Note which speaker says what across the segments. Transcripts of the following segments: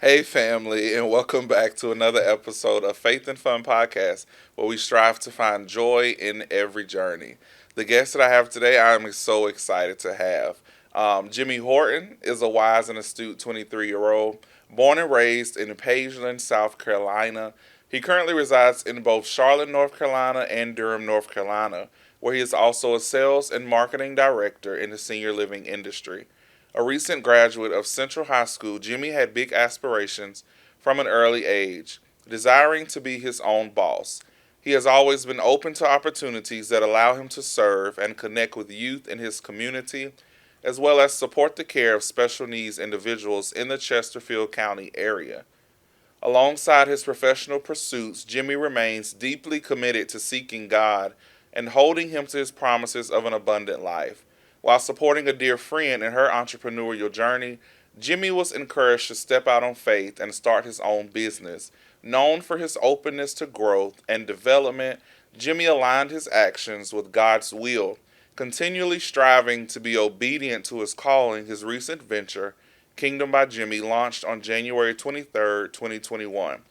Speaker 1: Hey, family, and welcome back to another episode of Faith and Fun Podcast, where we strive to find joy in every journey. The guest that I have today, I am so excited to have. Jimmy Horton is a wise and astute 23-year-old, born and raised in Pageland, South Carolina. He currently resides in both Charlotte, North Carolina, and Durham, North Carolina, where he is also a sales and marketing director in the senior living industry. A recent graduate of Central High School, Jimmy had big aspirations from an early age, desiring to be his own boss. He has always been open to opportunities that allow him to serve and connect with youth in his community, as well as support the care of special needs individuals in the Chesterfield County area. Alongside his professional pursuits, Jimmy remains deeply committed to seeking God and holding him to his promises of an abundant life. While supporting a dear friend in her entrepreneurial journey, Jimmy was encouraged to step out on faith and start his own business. Known for his openness to growth and development, Jimmy aligned his actions with God's will, continually striving to be obedient to his calling. His recent venture, Kingdom by Jimmy, launched on January 23rd, 2021,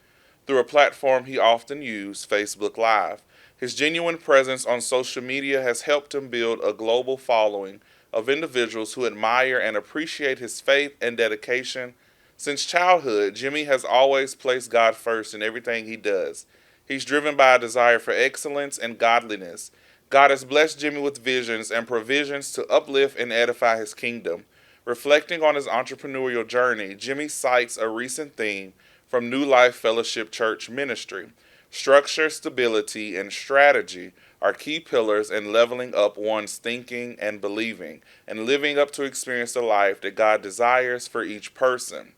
Speaker 1: through a platform he often used, Facebook Live. His genuine presence on social media has helped him build a global following of individuals who admire and appreciate his faith and dedication. Since childhood, Jimmy has always placed God first in everything he does. He's driven by a desire for excellence and godliness. God has blessed Jimmy with visions and provisions to uplift and edify his kingdom. Reflecting on his entrepreneurial journey, Jimmy cites a recent theme from New Life Fellowship Church ministry. Structure, stability, and strategy are key pillars in leveling up one's thinking and believing, and living up to experience the life that God desires for each person.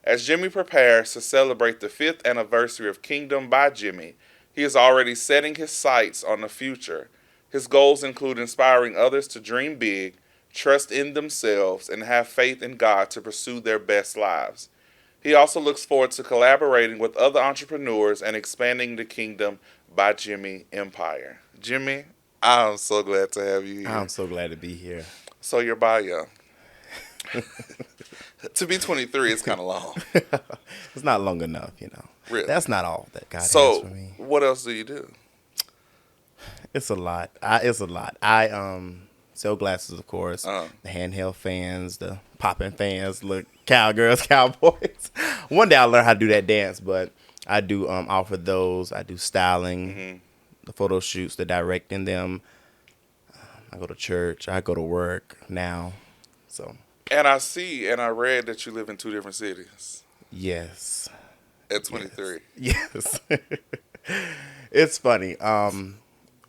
Speaker 1: As Jimmy prepares to celebrate the fifth anniversary of Kingdom by Jimmy, he is already setting his sights on the future. His goals include inspiring others to dream big, trust in themselves, and have faith in God to pursue their best lives. He also looks forward to collaborating with other entrepreneurs and expanding the Kingdom by Jimmy empire. Jimmy, I'm so glad to have you here.
Speaker 2: I'm so glad to be here.
Speaker 1: So your bio. To be 23 is kind of long.
Speaker 2: It's not long enough, you know.
Speaker 1: Really?
Speaker 2: That's not all that God has
Speaker 1: So
Speaker 2: for me.
Speaker 1: what else do you do?
Speaker 2: It's a lot. It's a lot. I sell glasses, of course.
Speaker 1: Uh,
Speaker 2: The handheld fans, the popping fans, look, cowgirls, cowboys. One day I'll learn how to do that dance, but I do offer those. I do styling, the photo shoots, the directing them. I go to church. I go to work now. So
Speaker 1: and I see and I read that you live in two different cities
Speaker 2: yes.
Speaker 1: at 23.
Speaker 2: Yes. It's funny.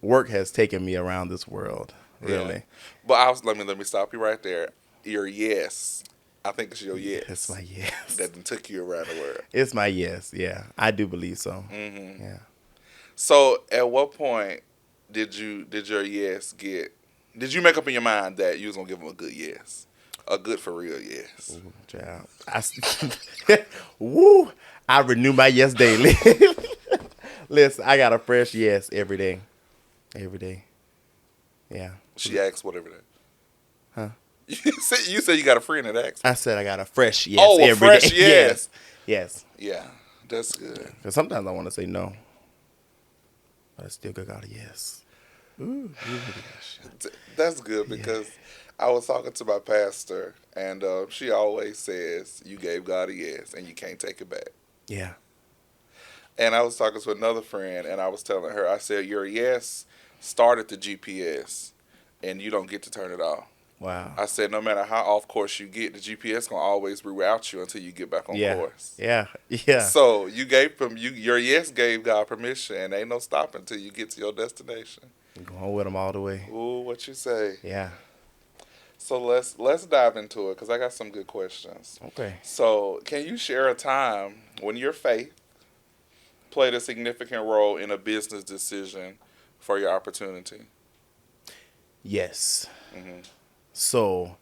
Speaker 2: Work has taken me around this world, really.
Speaker 1: Yeah. But let me stop you right there. Your yes. I think it's your yes.
Speaker 2: It's my yes.
Speaker 1: That done took you around the world.
Speaker 2: It's my yes. Yeah, I do believe so.
Speaker 1: Hmm.
Speaker 2: Yeah.
Speaker 1: So at what point did your yes get? Did you make up in your mind that you was gonna give him a good yes, a good for real yes?
Speaker 2: Ooh, child. Woo! I renew my yes daily. Listen, I got a fresh yes every day. Every day. Yeah.
Speaker 1: She asked whatever that.
Speaker 2: Huh?
Speaker 1: You said you got a friend that asked.
Speaker 2: I said I got a fresh yes
Speaker 1: Oh, a
Speaker 2: every
Speaker 1: fresh
Speaker 2: day.
Speaker 1: yes.
Speaker 2: Yes.
Speaker 1: Yeah, that's good.
Speaker 2: Because sometimes I want to say no, but I still got a yes. Ooh,
Speaker 1: That's good because I was talking to my pastor, and she always says you gave God a yes, and you can't take it back.
Speaker 2: yeah.
Speaker 1: And I was talking to another friend, and I was telling her, I said, your yes started the GPS, and you don't get to turn it off.
Speaker 2: Wow.
Speaker 1: I said, no matter how off course you get, the GPS gonna always reroute you until you get back on
Speaker 2: Yeah.
Speaker 1: course.
Speaker 2: Yeah. Yeah.
Speaker 1: So you gave your yes gave God permission, and ain't no stopping until you get to your destination.
Speaker 2: Going with them all the way.
Speaker 1: Ooh, what you say?
Speaker 2: Yeah.
Speaker 1: So let's dive into it because I got some good questions.
Speaker 2: Okay.
Speaker 1: So can you share a time when your faith played a significant role in a business decision for your opportunity?
Speaker 2: Yes.
Speaker 1: Hmm.
Speaker 2: So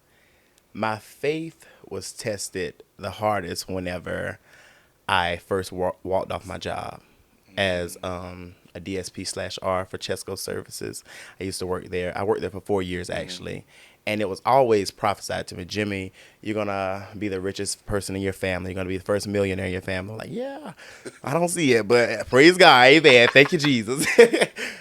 Speaker 2: my faith was tested the hardest whenever I first walked off my job as a DSP/R for Chesco Services. I used to work there. I worked there for 4 years actually, And it was always prophesied to me, Jimmy, you're going to be the richest person in your family. You're going to be the first millionaire in your family. I'm like, yeah, I don't see it, but praise God. Amen. Thank you, Jesus.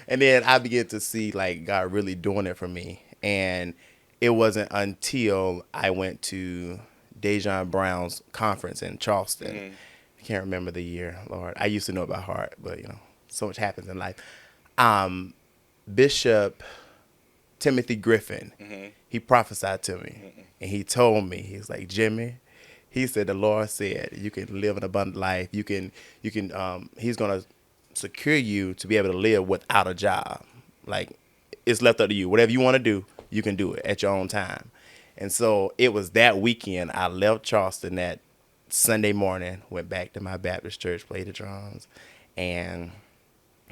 Speaker 2: And then I began to see like God really doing it for me. And it wasn't until I went to Dejon Brown's conference in Charleston. I can't remember the year, Lord. I used to know it by heart, but so much happens in life. Bishop Timothy Griffin, he prophesied to me, and he told me, he's like, Jimmy, he said, the Lord said, you can live an abundant life. You can, he's going to secure you to be able to live without a job. Like, it's left up to you. Whatever you want to do, you can do it at your own time. And so it was that weekend I left Charleston that Sunday morning, went back to my Baptist church, played the drums, and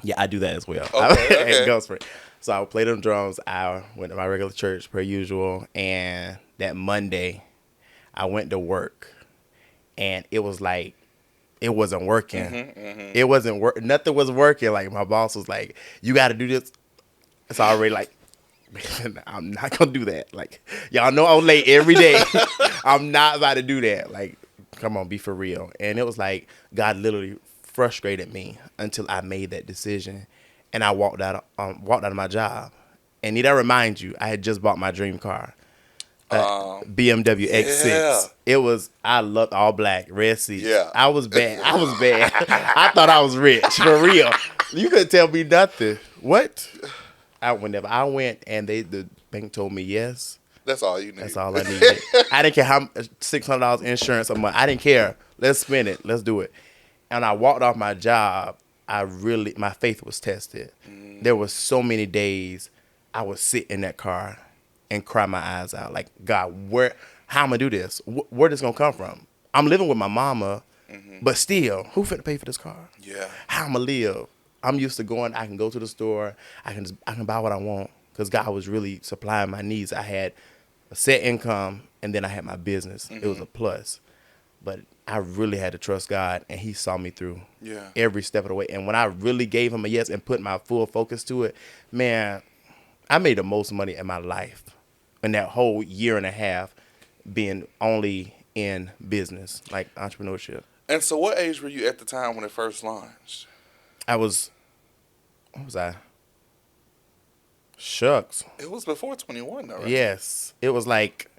Speaker 2: yeah, I do that as well.
Speaker 1: Okay.
Speaker 2: At Gulfspring. So I played them drums. I went to my regular church per usual, and that Monday, I went to work, and it was like it wasn't working. It wasn't work. Nothing was working. Like my boss was like, "You got to do this." It's already like, I'm not gonna do that. Like y'all know I'm late every day. I'm not about to do that. Like, come on, be for real. And it was like God literally frustrated me until I made that decision, and I walked out of my job. And need I remind you, I had just bought my dream car, BMW X6. It was, I loved all black, red seats.
Speaker 1: Yeah.
Speaker 2: I was bad. I thought I was rich for real. You couldn't tell me nothing. What? I went and the bank told me yes.
Speaker 1: That's all you need.
Speaker 2: That's all I needed. I didn't care how $600 insurance a month. I didn't care. Let's spend it. Let's do it. And I walked off my job. My faith was tested. There were so many days I would sit in that car and cry my eyes out. Like, God, how am I gonna do this? Where this gonna come from? I'm living with my mama, but still, who finna pay for this car?
Speaker 1: Yeah.
Speaker 2: How am I live? I'm used to going. I can go to the store. I can buy what I want because God was really supplying my needs. I had a set income, and then I had my business. It was a plus, but I really had to trust God, and He saw me through every step of the way. And when I really gave Him a yes and put my full focus to it, man, I made the most money in my life in that whole year and a half being only in business, like entrepreneurship.
Speaker 1: And so what age were you at the time when it first launched?
Speaker 2: What was I? Shucks.
Speaker 1: It was before 21 though, right?
Speaker 2: Yes. It was like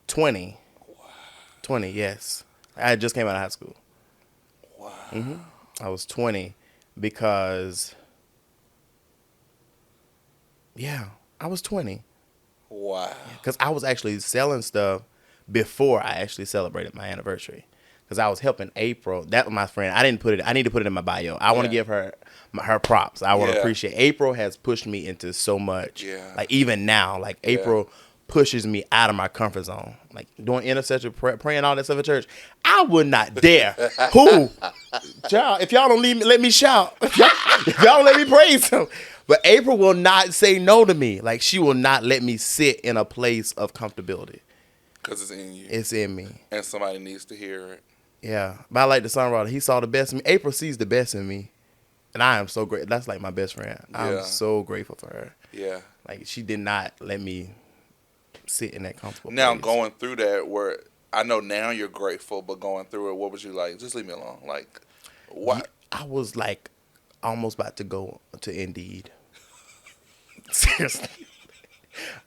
Speaker 2: 20. Wow. 20, yes. I just came out of high school.
Speaker 1: Wow.
Speaker 2: I was 20 because, I was 20.
Speaker 1: Wow.
Speaker 2: Because I was actually selling stuff before I actually celebrated my anniversary. Because I was helping April. That was my friend. I need to put it in my bio. I want to give her her props. I want to appreciate. April has pushed me into so much.
Speaker 1: Yeah.
Speaker 2: Like even now, like April pushes me out of my comfort zone. Like doing intercessory praying all that stuff at church. I would not dare. Who? Child, if y'all don't let me shout. If y'all don't let me praise Him. But April will not say no to me. Like she will not let me sit in a place of comfortability.
Speaker 1: Because it's in you.
Speaker 2: It's in me.
Speaker 1: And somebody needs to hear it.
Speaker 2: Yeah. But I like the songwriter. He saw the best in me. April sees the best in me. And I am so great. That's like my best friend. I'm so grateful for her.
Speaker 1: Yeah.
Speaker 2: Like she did not let me sit in that comfortable
Speaker 1: now
Speaker 2: place.
Speaker 1: Going through that, where I know now you're grateful, but going through it, what was you like? Just leave me alone. Like, what?
Speaker 2: I was like almost about to go to Indeed. Seriously.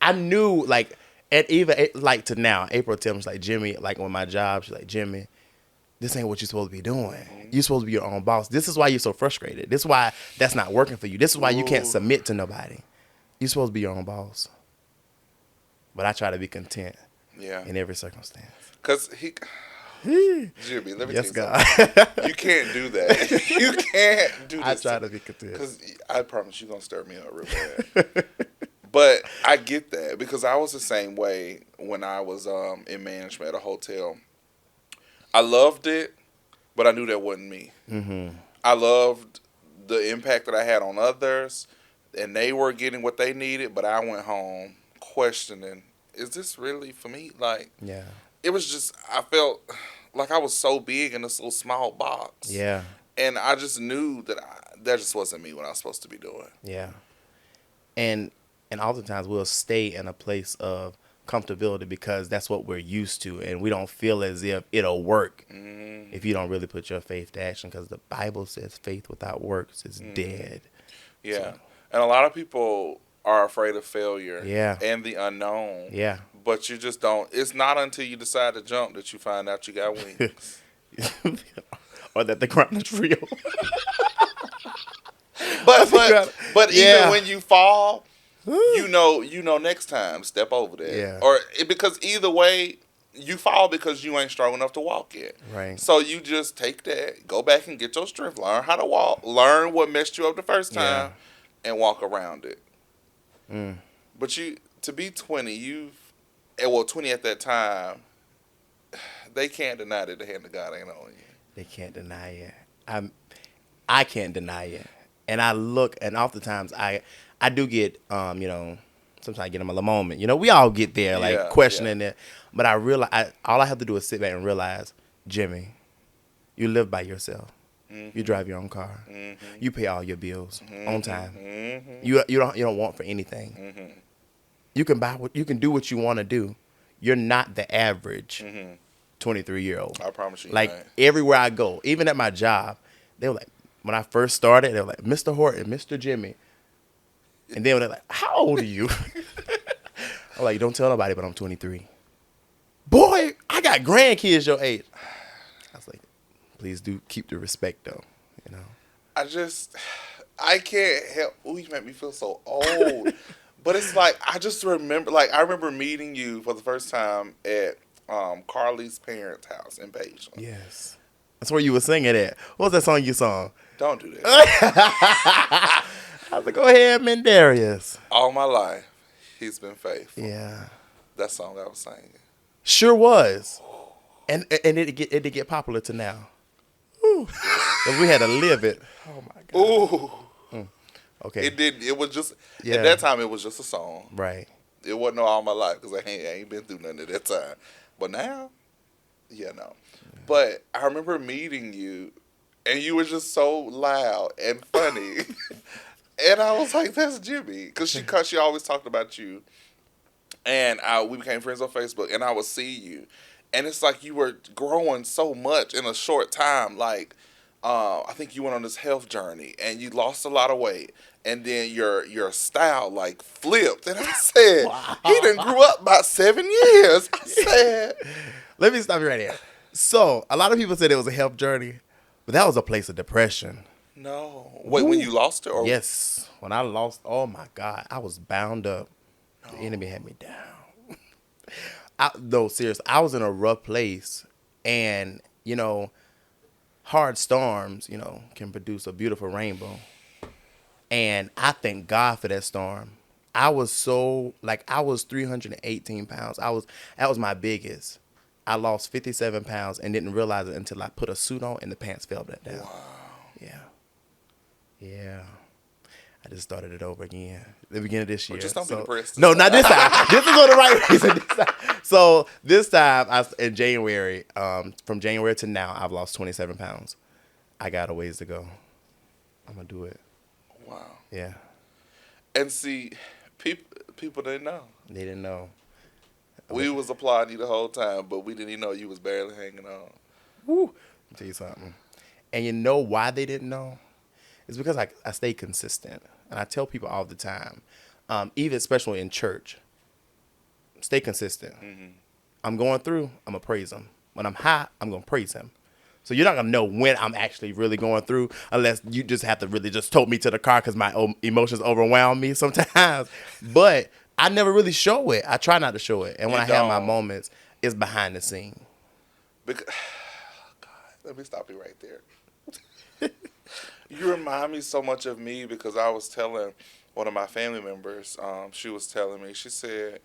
Speaker 2: I knew like, and even like to now, April tells me like, Jimmy, like on my job, she's like, Jimmy, this ain't what you're supposed to be doing. You're supposed to be your own boss. This is why you're so frustrated. This is why that's not working for you. This is why you can't submit to nobody. You're supposed to be your own boss. But I try to be content in every circumstance.
Speaker 1: Because Jimmy, let me tell you
Speaker 2: God.
Speaker 1: something. You can't do that. You can't do this.
Speaker 2: I try to be content.
Speaker 1: Because I promise you're going to stir me up real bad. But I get that because I was the same way when I was in management at a hotel. I loved it, but I knew that wasn't me. Mm-hmm. I loved the impact that I had on others, and they were getting what they needed, but I went home questioning, is this really for me? Like, it was just, I felt like I was so big in this little small box.
Speaker 2: Yeah.
Speaker 1: And I just knew that that just wasn't me what I was supposed to be doing.
Speaker 2: Yeah. And And oftentimes we'll stay in a place of comfortability because that's what we're used to, and we don't feel as if it'll work if you don't really put your faith to action, because the Bible says faith without works is dead.
Speaker 1: Yeah.
Speaker 2: So,
Speaker 1: And a lot of people are afraid of failure
Speaker 2: yeah,
Speaker 1: and the unknown.
Speaker 2: yeah.
Speaker 1: But you just don't. It's not until you decide to jump that you find out you got wings.
Speaker 2: Or that the ground is real.
Speaker 1: But even
Speaker 2: Yeah.
Speaker 1: when you fall, you know next time step over that.
Speaker 2: Yeah.
Speaker 1: Or because either way, you fall because you ain't strong enough to walk yet.
Speaker 2: Right.
Speaker 1: So you just take that, go back and get your strength, learn how to walk, learn what messed you up the first time, and walk around it.
Speaker 2: Mm.
Speaker 1: But to be 20, 20 at that time, they can't deny that the hand of God ain't on you.
Speaker 2: They can't deny it. I can't deny it. And I look, and oftentimes I do get, sometimes I get in a little moment. We all get there, like questioning it. But I realize, all I have to do is sit back and realize, Jimmy, you live by yourself. Mm-hmm. You drive your own car. Mm-hmm. You pay all your bills on time. Mm-hmm. You don't want for anything. Mm-hmm. You can do what you want to do. You're not the average 23-year-old.
Speaker 1: I promise you.
Speaker 2: Like everywhere I go, even at my job, they were like, when I first started, they were like, Mr. Horton, Mr. Jimmy. And then they're like, how old are you? I'm like, don't tell nobody, but I'm 23. Boy, I got grandkids your age. I was like, please do keep the respect, though.
Speaker 1: I can't help. Ooh, you make me feel so old. But it's like, I just remember, I remember meeting you for the first time at Carly's parents' house in Beijing.
Speaker 2: Yes. That's where you were singing at. What was that song you sung?
Speaker 1: Don't do that.
Speaker 2: I was like, go ahead, Mendarius.
Speaker 1: All my life, he's been faithful.
Speaker 2: Yeah.
Speaker 1: That song I was singing.
Speaker 2: Sure was. And it did get popular to now. Ooh. And we had to live it. Oh, my God.
Speaker 1: Ooh.
Speaker 2: Okay.
Speaker 1: It did. It was just, at that time, it was just a song.
Speaker 2: Right.
Speaker 1: It wasn't all my life because I ain't been through nothing at that time. But now, no. Yeah. But I remember meeting you, and you were just so loud and funny. And I was like, that's Jimmy. Because she always talked about you. And we became friends on Facebook, and I would see you. And it's like you were growing so much in a short time. Like, I think you went on this health journey, and you lost a lot of weight. And then your style, flipped. And I said, wow. He done grew up about 7 years. I said.
Speaker 2: Let me stop you right here. So, a lot of people said it was a health journey, but that was a place of depression.
Speaker 1: No. Wait, when you lost it? Or?
Speaker 2: Yes. When I lost, oh my God, I was bound up. The enemy had me down. No, seriously, I was in a rough place. And, hard storms, can produce a beautiful rainbow. And I thank God for that storm. I was 318 pounds. That was my biggest. I lost 57 pounds and didn't realize it until I put a suit on and the pants fell back down.
Speaker 1: Wow.
Speaker 2: Yeah. I just started it over again. The beginning of this year.
Speaker 1: Just don't be depressed.
Speaker 2: No, not this time. This is for the right reason. So this time, in January, from January to now, I've lost 27 pounds. I got a ways to go. I'm going to do it.
Speaker 1: Wow.
Speaker 2: Yeah.
Speaker 1: And see, people didn't know.
Speaker 2: They didn't know.
Speaker 1: We was applauding you the whole time, but we didn't even know you was barely hanging on.
Speaker 2: Woo. Let me tell you something. And you know why they didn't know? It's because I stay consistent. And I tell people all the time, even especially in church, stay consistent. Mm-hmm. I'm going through, I'm going to praise him. When I'm high, I'm going to praise him. So you're not going to know when I'm actually really going through unless you just have to really just tote me to the car because my emotions overwhelm me sometimes. But I never really show it. I try not to show it. And when I have my moments, it's behind the scene.
Speaker 1: Because, God, let me stop you right there. You remind me so much of me because I was telling one of my family members, she was telling me, she said,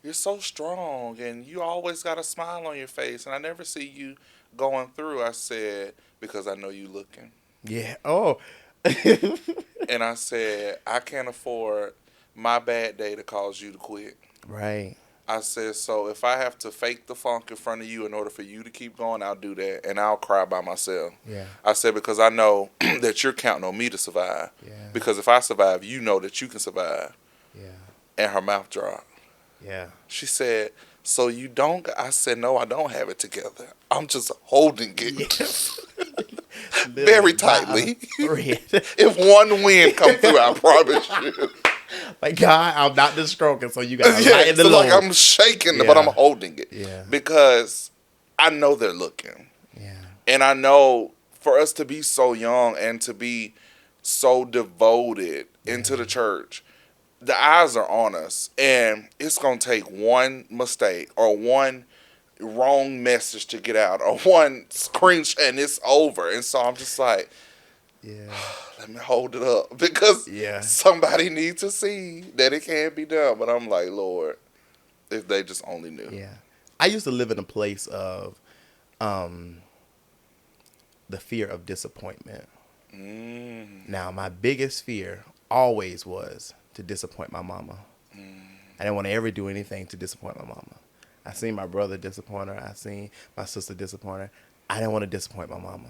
Speaker 1: you're so strong and you always got a smile on your face and I never see you going through. I said, because I know you looking.
Speaker 2: Yeah. Oh.
Speaker 1: And I said, I can't afford my bad day to cause you to quit.
Speaker 2: Right.
Speaker 1: I said, so if I have to fake the funk in front of you in order for you to keep going, I'll do that. And I'll cry by myself.
Speaker 2: Yeah.
Speaker 1: I said, because I know that you're counting on me to survive.
Speaker 2: Yeah.
Speaker 1: Because if I survive, you know that you can survive.
Speaker 2: Yeah.
Speaker 1: and her mouth dropped.
Speaker 2: Yeah.
Speaker 1: She said, "So you don't?" I said, "No, I don't have it together. I'm just holding it
Speaker 2: Yes.
Speaker 1: very
Speaker 2: Literally by a
Speaker 1: tightly.
Speaker 2: thread.
Speaker 1: If one wind come through, I promise you."
Speaker 2: Like, God, I'm not just stroking, so you got to
Speaker 1: Yeah,
Speaker 2: lighten the
Speaker 1: so like
Speaker 2: load.
Speaker 1: I'm shaking, but I'm
Speaker 2: Yeah.
Speaker 1: holding it
Speaker 2: Yeah.
Speaker 1: because I know they're looking,
Speaker 2: Yeah.
Speaker 1: and I know for us to be so young and to be so devoted into the church, the eyes are on us, and it's gonna take one mistake or one wrong message to get out or one screenshot and it's over. And so I'm just like,
Speaker 2: Yeah.
Speaker 1: let me hold it up because
Speaker 2: Yeah.
Speaker 1: somebody needs to see that it can be done. But I'm like, Lord, if they just only knew.
Speaker 2: Yeah. I used to live in a place of um, the fear of disappointment. Now, my biggest fear always was to disappoint my mama. I didn't want to ever do anything to disappoint my mama. I seen my brother disappoint her. I seen my sister disappoint her. I didn't want to disappoint my mama.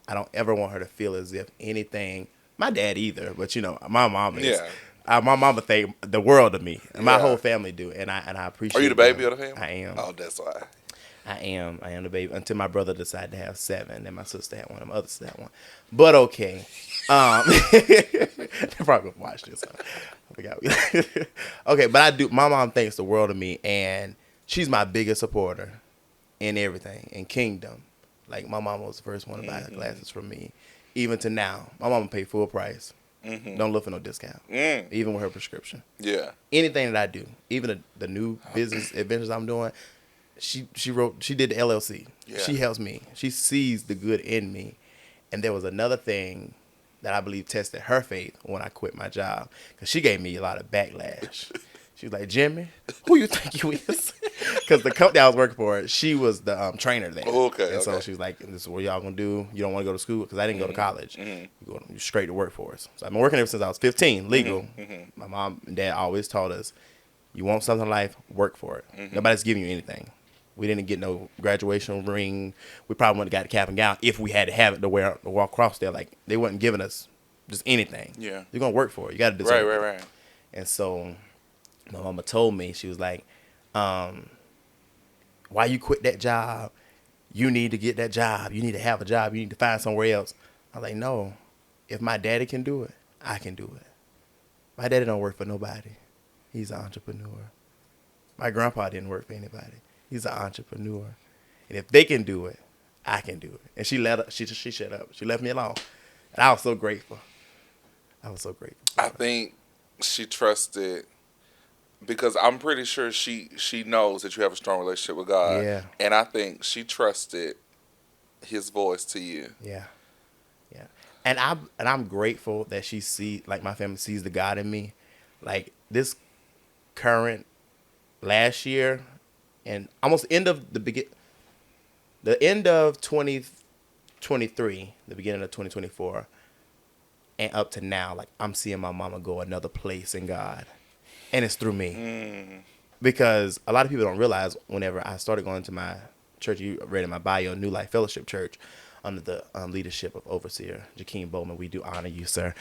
Speaker 2: I don't ever want her to feel as if anything, my dad either, but you know, my mom is.
Speaker 1: Yeah.
Speaker 2: My mama think the world of me, and my
Speaker 1: Yeah.
Speaker 2: whole family do, and I appreciate.
Speaker 1: Are you the baby
Speaker 2: them.
Speaker 1: of the family?
Speaker 2: I am.
Speaker 1: Oh, that's why.
Speaker 2: I am the baby until my brother decided to have 7, and my sister had one, and my other sister had one. But okay, they probably gonna watch this. I forgot. Okay, but I do. My mom thinks the world of me, and she's my biggest supporter in everything in Kingdom. Like my mom was the first one to buy glasses for me, even to now. My mama paid full price. Don't look for no discount, even with her prescription.
Speaker 1: Yeah.
Speaker 2: Anything that I do, even the new business adventures I'm doing. She did the LLC.
Speaker 1: Yeah.
Speaker 2: She helps me. She sees the good in me. And there was another thing that I believe tested her faith when I quit my job, because she gave me a lot of backlash. She was like, "Jimmy, who you think you is?" Because the company I was working for, she was the trainer there.
Speaker 1: Okay,
Speaker 2: And so
Speaker 1: okay.
Speaker 2: she was like, "This is what y'all gonna do. You don't want to go to school," because I didn't go to college. You go straight to workforce. So I've been working ever since I was 15, legal. My mom and dad always taught us, you want something in life, work for it. Nobody's giving you anything. We didn't get no graduation ring. We probably wouldn't have got the cap and gown if we had to have it to wear to walk across there. Like, they wasn't giving us just anything.
Speaker 1: Yeah.
Speaker 2: You're gonna work for it. You got to deserve it.
Speaker 1: Right.
Speaker 2: And so my mama told me, she was like, why you quit that job? You need to get that job. You need to have a job. You need to find somewhere else. I was like, no. If my daddy can do it, I can do it. My daddy don't work for nobody. He's an entrepreneur. My grandpa didn't work for anybody. He's an entrepreneur. And if they can do it, I can do it. And she shut up. She left me alone. And I was so grateful.
Speaker 1: I think she trusted because I'm pretty sure she knows that you have a strong relationship with God.
Speaker 2: Yeah.
Speaker 1: And I think she trusted his voice to you.
Speaker 2: Yeah. Yeah. And I'm grateful that she like my family sees the God in me. Like this current last year and almost the end of 2023, the beginning of 2024, and up to now, like I'm seeing my mama go another place in God. And it's through me. Because a lot of people don't realize whenever I started going to my church, you read in my bio, New Life Fellowship Church, under the leadership of Overseer Jakeem Bowman. We do honor you, sir.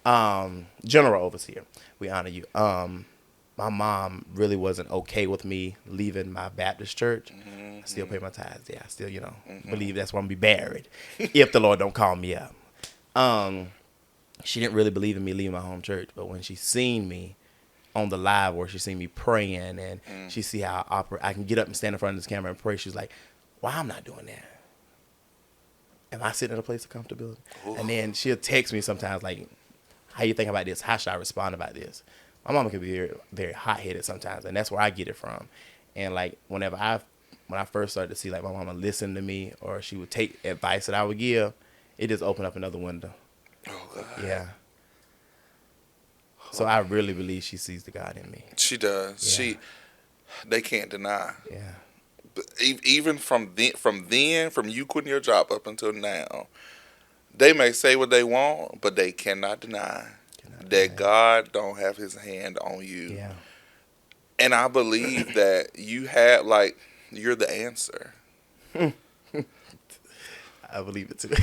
Speaker 2: General Overseer, we honor you. My mom really wasn't okay with me leaving my Baptist church. I still pay my tithes. Yeah, I still, believe that's where I'm going to be buried if the Lord don't call me up. She didn't really believe in me leaving my home church, but when she seen me on the live where she seen me praying and she see how I can get up and stand in front of this camera and pray, she's like, why I'm not doing that? Am I sitting in a place of comfortability? Ooh. And then she'll text me sometimes like, how you think about this? How should I respond about this? My mama can be very, very hot-headed sometimes, and that's where I get it from. And like when I first started to see like my mama listen to me or she would take advice that I would give, it just opened up another window.
Speaker 1: Oh, God.
Speaker 2: Yeah. So I really believe she sees the God in me.
Speaker 1: She does. Yeah. They can't deny.
Speaker 2: Yeah.
Speaker 1: But even from you quitting your job up until now, they may say what they want, but they cannot deny that God don't have his hand on you.
Speaker 2: Yeah.
Speaker 1: And I believe that you're the answer.
Speaker 2: I believe it too.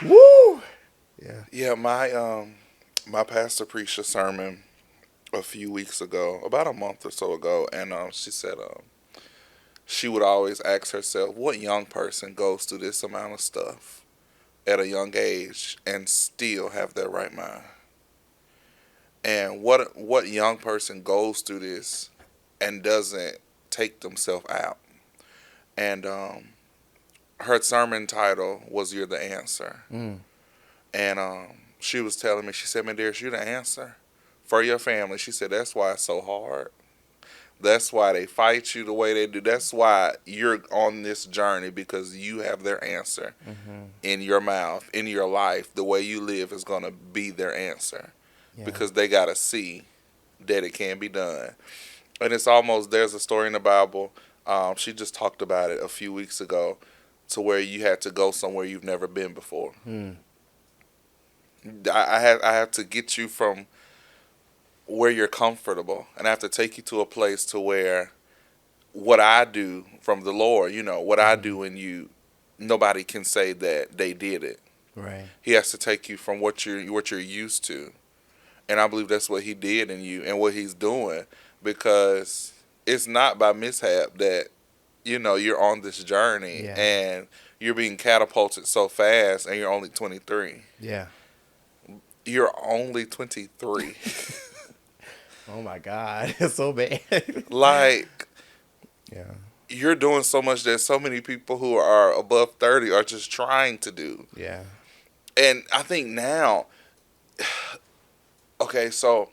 Speaker 2: Woo! Yeah.
Speaker 1: Yeah, My pastor preached a sermon a few weeks ago, about a month or so ago, and she said she would always ask herself, what young person goes through this amount of stuff at a young age and still have their right mind? And what young person goes through this and doesn't take themselves out? And her sermon title was "You're the Answer,"
Speaker 2: Mm.
Speaker 1: and she was telling me, she said, "Man, dearest, you're the answer for your family." She said, "That's why it's so hard. That's why they fight you the way they do. That's why you're on this journey, because you have their answer
Speaker 2: Mm-hmm.
Speaker 1: in your mouth, in your life. The way you live is going to be their answer,
Speaker 2: Yeah.
Speaker 1: because they got to see that it can be done." And it's almost, there's a story in the Bible. She just talked about it a few weeks ago, to where you had to go somewhere you've never been before.
Speaker 2: Mm.
Speaker 1: I have to get you from where you're comfortable, and I have to take you to a place to where what I do from the Lord, what I
Speaker 2: Mm-hmm.
Speaker 1: do in you, nobody can say that they did it.
Speaker 2: Right.
Speaker 1: He has to take you from what you're used to, and I believe that's what he did in you and what he's doing, because it's not by mishap that you're on this journey
Speaker 2: Yeah.
Speaker 1: and you're being catapulted so fast, and you're only 23.
Speaker 2: Yeah.
Speaker 1: You're only 23.
Speaker 2: Oh my God, it's so bad.
Speaker 1: Like,
Speaker 2: Yeah.
Speaker 1: you're doing so much that so many people who are above 30 are just trying to do.
Speaker 2: Yeah.
Speaker 1: And I think now, okay, so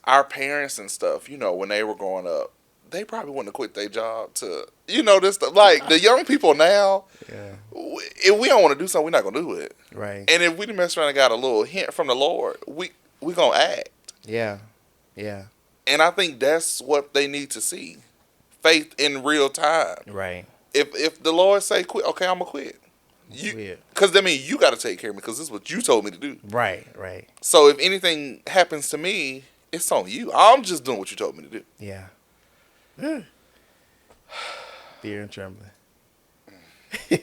Speaker 1: our parents and stuff, when they were growing up, they probably wouldn't have quit their job to, this stuff. Like, the young people now,
Speaker 2: Yeah.
Speaker 1: if we don't want to do something, we're not going to do it.
Speaker 2: Right.
Speaker 1: And if we done mess around and got a little hint from the Lord, we going to act.
Speaker 2: Yeah. Yeah.
Speaker 1: And I think that's what they need to see. Faith in real time.
Speaker 2: Right.
Speaker 1: If the Lord say quit, okay, I'm going to quit.
Speaker 2: Weird.
Speaker 1: Because that means you got to take care of me, because this is what you told me to do.
Speaker 2: Right. Right.
Speaker 1: So if anything happens to me, it's on you. I'm just doing what you told me to do.
Speaker 2: Yeah. Fear and trembling.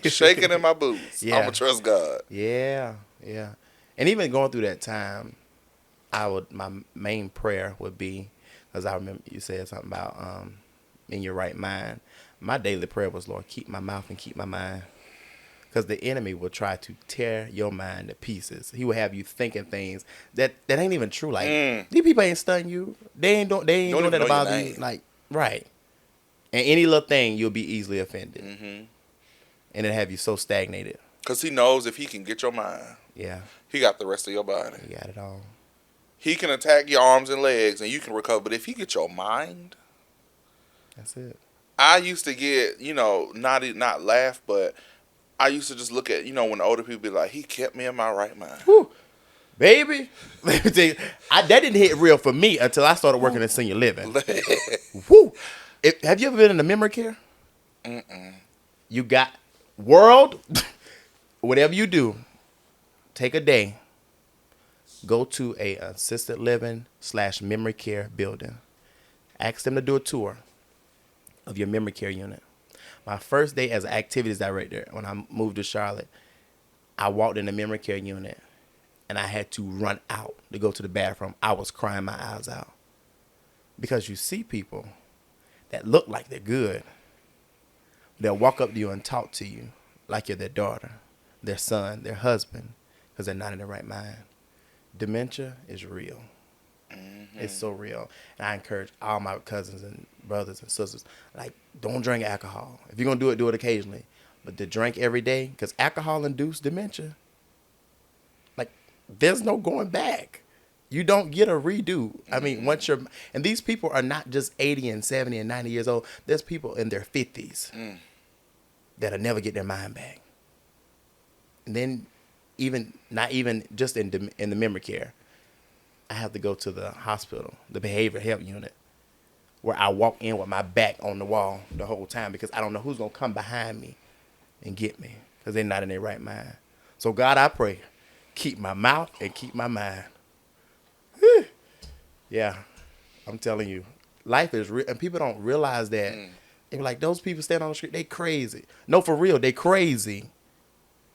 Speaker 1: Shaking in my boots.
Speaker 2: Yeah.
Speaker 1: I'm going to trust God.
Speaker 2: Yeah. Yeah. And even going through that time, my main prayer would be, because I remember you said something about in your right mind. My daily prayer was, Lord, keep my mouth and keep my mind. Because the enemy will try to tear your mind to pieces. He will have you thinking things that ain't even true. Like, these people ain't stunning you. They ain't doing
Speaker 1: Don't even
Speaker 2: that
Speaker 1: know
Speaker 2: about
Speaker 1: your
Speaker 2: you.
Speaker 1: name.
Speaker 2: Like, right. And any little thing, you'll be easily offended.
Speaker 1: Mm-hmm.
Speaker 2: And it'll have you so stagnated.
Speaker 1: Because he knows if he can get your mind,
Speaker 2: Yeah.
Speaker 1: he got the rest of your body.
Speaker 2: You got it all.
Speaker 1: He can attack your arms and legs and you can recover. But if he gets your mind,
Speaker 2: That's it.
Speaker 1: I used to get, not laugh, but I used to just look at, when the older people be like, he kept me in my right mind.
Speaker 2: Whew. Baby, let me tell you, that didn't hit real for me until I started working in senior living. Woo. Have you ever been in the memory care?
Speaker 1: Mm-mm.
Speaker 2: You got world, whatever you do, take a day, go to a assisted living / memory care building. Ask them to do a tour of your memory care unit. My first day as an activities director, when I moved to Charlotte, I walked in the memory care unit and I had to run out to go to the bathroom. I was crying my eyes out. Because you see people that look like they're good. They'll walk up to you and talk to you like you're their daughter, their son, their husband, because they're not in their right mind. Dementia is real. Mm-hmm. It's so real. And I encourage all my cousins and brothers and sisters, like, don't drink alcohol. If you're going to do it occasionally. But to drink every day, because alcohol-induced dementia, like, there's no going back. You don't get a redo. I mean, and these people are not just 80 and 70 and 90 years old. There's people in their 50s that'll never get their mind back. And then not even just in the memory care, I have to go to the hospital, the behavioral health unit, where I walk in with my back on the wall the whole time because I don't know who's going to come behind me and get me because they're not in their right mind. So, God, I pray, keep my mouth and keep my mind. Yeah, I'm telling you, life is real, and people don't realize that. They're like, those people stand on the street, they crazy. No, for real, they crazy.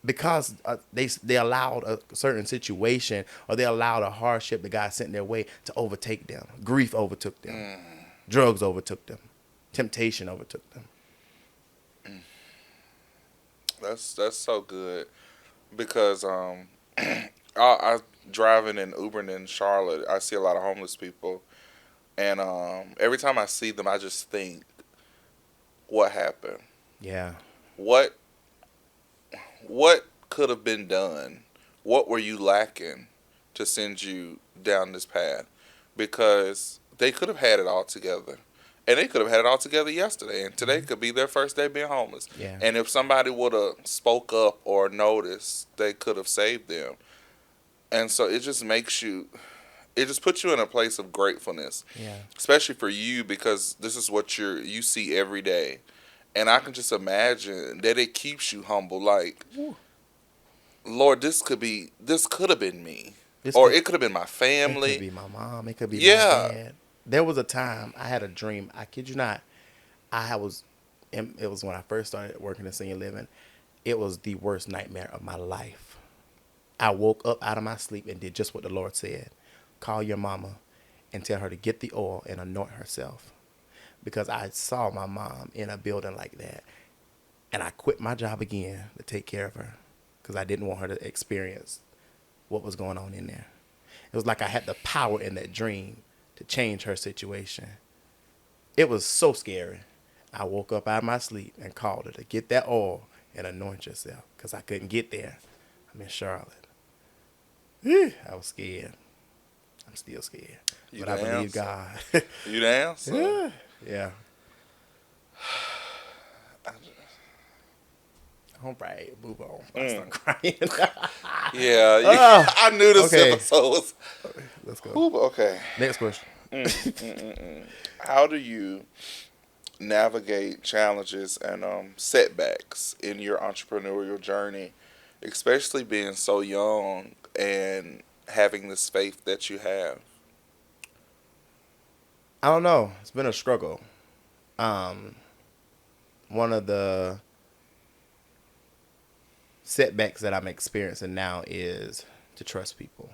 Speaker 2: because they allowed a certain situation, or they allowed a hardship that God sent their way to overtake them. Grief overtook them. Drugs overtook them. Temptation overtook them.
Speaker 1: That's so good because I driving in Uber in Charlotte, I see a lot of homeless people, and every time I see them, I just think, what happened?
Speaker 2: Yeah.
Speaker 1: What what could have been done? What were you lacking to send you down this path? Because they could have had it all together. And they could have had it all together yesterday. And today could be their first day being homeless.
Speaker 2: Yeah.
Speaker 1: And if somebody would have spoke up or noticed, they could have saved them. And so it just puts you in a place of gratefulness.
Speaker 2: Yeah.
Speaker 1: Especially for you, because this is what you see every day. And I can just imagine that it keeps you humble. Like,
Speaker 2: Woo.
Speaker 1: Lord, this could have been me.
Speaker 2: This
Speaker 1: Or
Speaker 2: could,
Speaker 1: it could have been my
Speaker 2: it
Speaker 1: family.
Speaker 2: could be my mom. It could be my
Speaker 1: Yeah.
Speaker 2: dad. There was a time I had a dream. I kid you not. I was. It was when I first started working in senior living. It was the worst nightmare of my life. I woke up out of my sleep and did just what the Lord said. Call your mama and tell her to get the oil and anoint herself. Because I saw my mom in a building like that. And I quit my job again to take care of her. Because I didn't want her to experience what was going on in there. It was like I had the power in that dream to change her situation. It was so scary. I woke up out of my sleep and called her to get that oil and anoint yourself. Because I couldn't get there. I'm in Charlotte. I was scared. I'm still scared.
Speaker 1: You
Speaker 2: But I believe
Speaker 1: the
Speaker 2: God.
Speaker 1: You the answer?
Speaker 2: Yeah. Yeah. All right, move on. I start crying.
Speaker 1: Yeah,
Speaker 2: Ah,
Speaker 1: I knew this
Speaker 2: okay.
Speaker 1: episode was.
Speaker 2: Let's go.
Speaker 1: Ooh, okay.
Speaker 2: Next question.
Speaker 1: How do you navigate challenges and setbacks in your entrepreneurial journey, especially being so young and having this faith that you have?
Speaker 2: I don't know. It's been a struggle. One of the setbacks that I'm experiencing now is to trust people.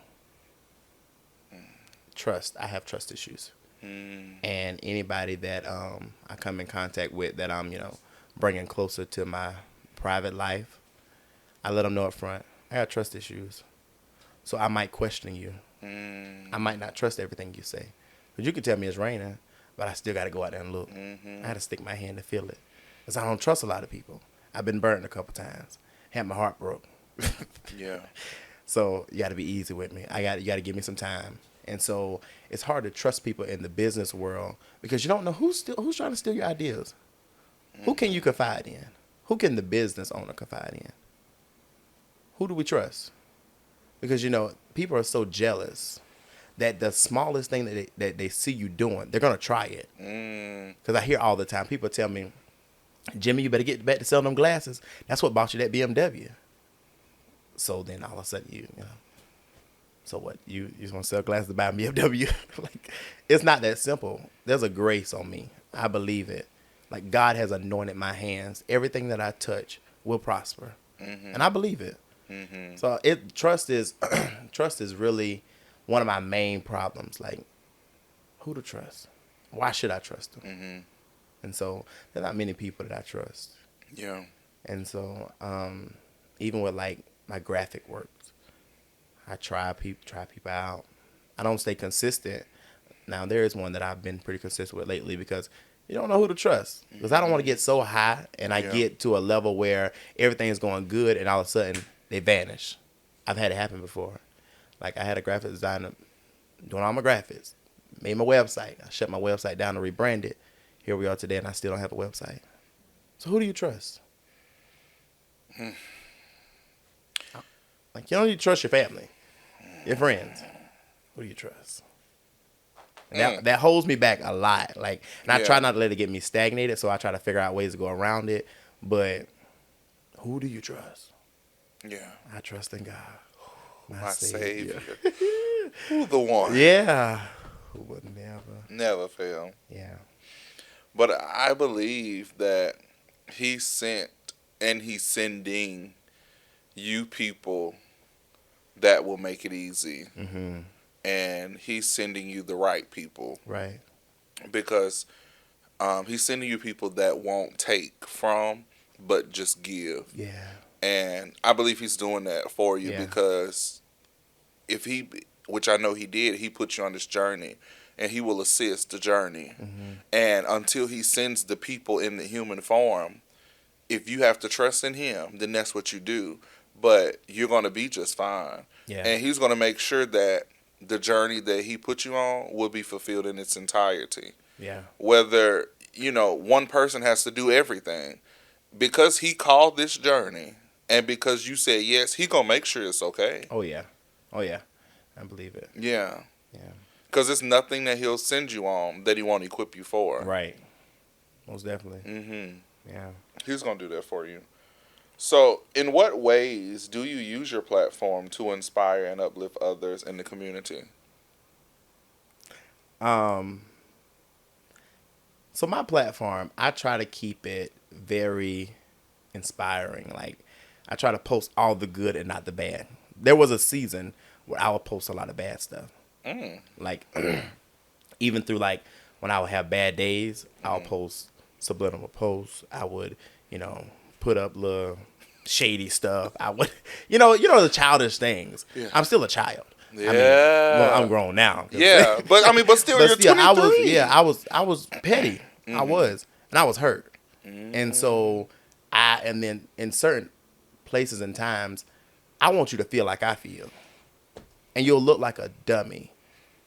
Speaker 2: Trust. I have trust issues. And anybody that I come in contact with that I'm, bringing closer to my private life, I let them know up front, I got trust issues. So I might question you. I might not trust everything you say. Because you could tell me it's raining, but I still got to go out there and look. I had to stick my hand to feel it. Because I don't trust a lot of people. I've been burnt a couple times. Had my heart broke.
Speaker 1: Yeah.
Speaker 2: So you got to be easy with me. You got to give me some time. And so it's hard to trust people in the business world because you don't know who's trying to steal your ideas. Who can you confide in? Who can the business owner confide in? Who do we trust? Because, people are so jealous that the smallest thing that they see you doing, they're going to try it. Because I hear all the time, people tell me, Jimmy, you better get back to selling them glasses. That's what bought you that BMW. So then all of a sudden so what? You just want to sell glasses to buy a BMW? Like, it's not that simple. There's a grace on me. I believe it. Like, God has anointed my hands. Everything that I touch will prosper. And I believe it. So trust is really one of my main problems. Like, who to trust? Why should I trust them? And so there's not many people that I trust.
Speaker 1: Yeah.
Speaker 2: And so even with like my graphic work, I try people out. I don't stay consistent. Now there is one that I've been pretty consistent with lately because you don't know who to trust. Because I don't want to get so high and I get to a level where everything is going good and all of a sudden they vanish. I've had it happen before. Like I had a graphic designer doing all my graphics, made my website. I shut my website down to rebrand it. Here we are today and I still don't have a website. So who do you trust? Like, you don't need to trust your family, your friends. Who do you trust? And that holds me back a lot. Like, and I try not to let it get me stagnated, so I try to figure out ways to go around it. But who do you trust?
Speaker 1: Yeah.
Speaker 2: I trust in God,
Speaker 1: my Savior. Who the one?
Speaker 2: Yeah. Who would
Speaker 1: Never fail.
Speaker 2: Yeah.
Speaker 1: But I believe that He sent and He's sending you people that will make it easy,
Speaker 2: Mm-hmm.
Speaker 1: and he's sending you the right people
Speaker 2: Right.
Speaker 1: because he's sending you people that won't take from but just give.
Speaker 2: Yeah.
Speaker 1: And I believe he's doing that for you
Speaker 2: Yeah.
Speaker 1: because if he, which I know he did, he put you on this journey and he will assist the journey.
Speaker 2: Mm-hmm.
Speaker 1: And until he sends the people in the human form, if you have to trust in him, then that's what you do. But you're going to be just fine.
Speaker 2: Yeah.
Speaker 1: And he's going to make sure that the journey that he put you on will be fulfilled in its entirety.
Speaker 2: Yeah.
Speaker 1: Whether, one person has to do everything. Because he called this journey and because you said yes, he going to make sure it's okay.
Speaker 2: Oh yeah. Oh yeah. I believe it.
Speaker 1: Yeah.
Speaker 2: Yeah.
Speaker 1: Because there's nothing that he'll send you on that he won't equip you for.
Speaker 2: Right. Most definitely.
Speaker 1: Mm-hmm.
Speaker 2: Yeah.
Speaker 1: He's going to do that for you. So, in what ways do you use your platform to inspire and uplift others in the community?
Speaker 2: Um. So my platform, I try to keep it very inspiring. Like, I try to post all the good and not the bad. There was a season where I would post a lot of bad stuff.
Speaker 1: Mm.
Speaker 2: Like, even through like when I would have bad days, I'll
Speaker 1: Mm.
Speaker 2: post subliminal posts. I would, put up little shady stuff. I would, the childish things.
Speaker 1: Yeah.
Speaker 2: I'm still a child.
Speaker 1: Yeah.
Speaker 2: I mean, well, I'm grown now.
Speaker 1: Yeah. But still,
Speaker 2: But
Speaker 1: you're
Speaker 2: still,
Speaker 1: 23.
Speaker 2: I was petty.
Speaker 1: Mm-hmm.
Speaker 2: I was, and I was hurt.
Speaker 1: Mm.
Speaker 2: And so and then in certain places and times, I want you to feel like I feel. And you'll look like a dummy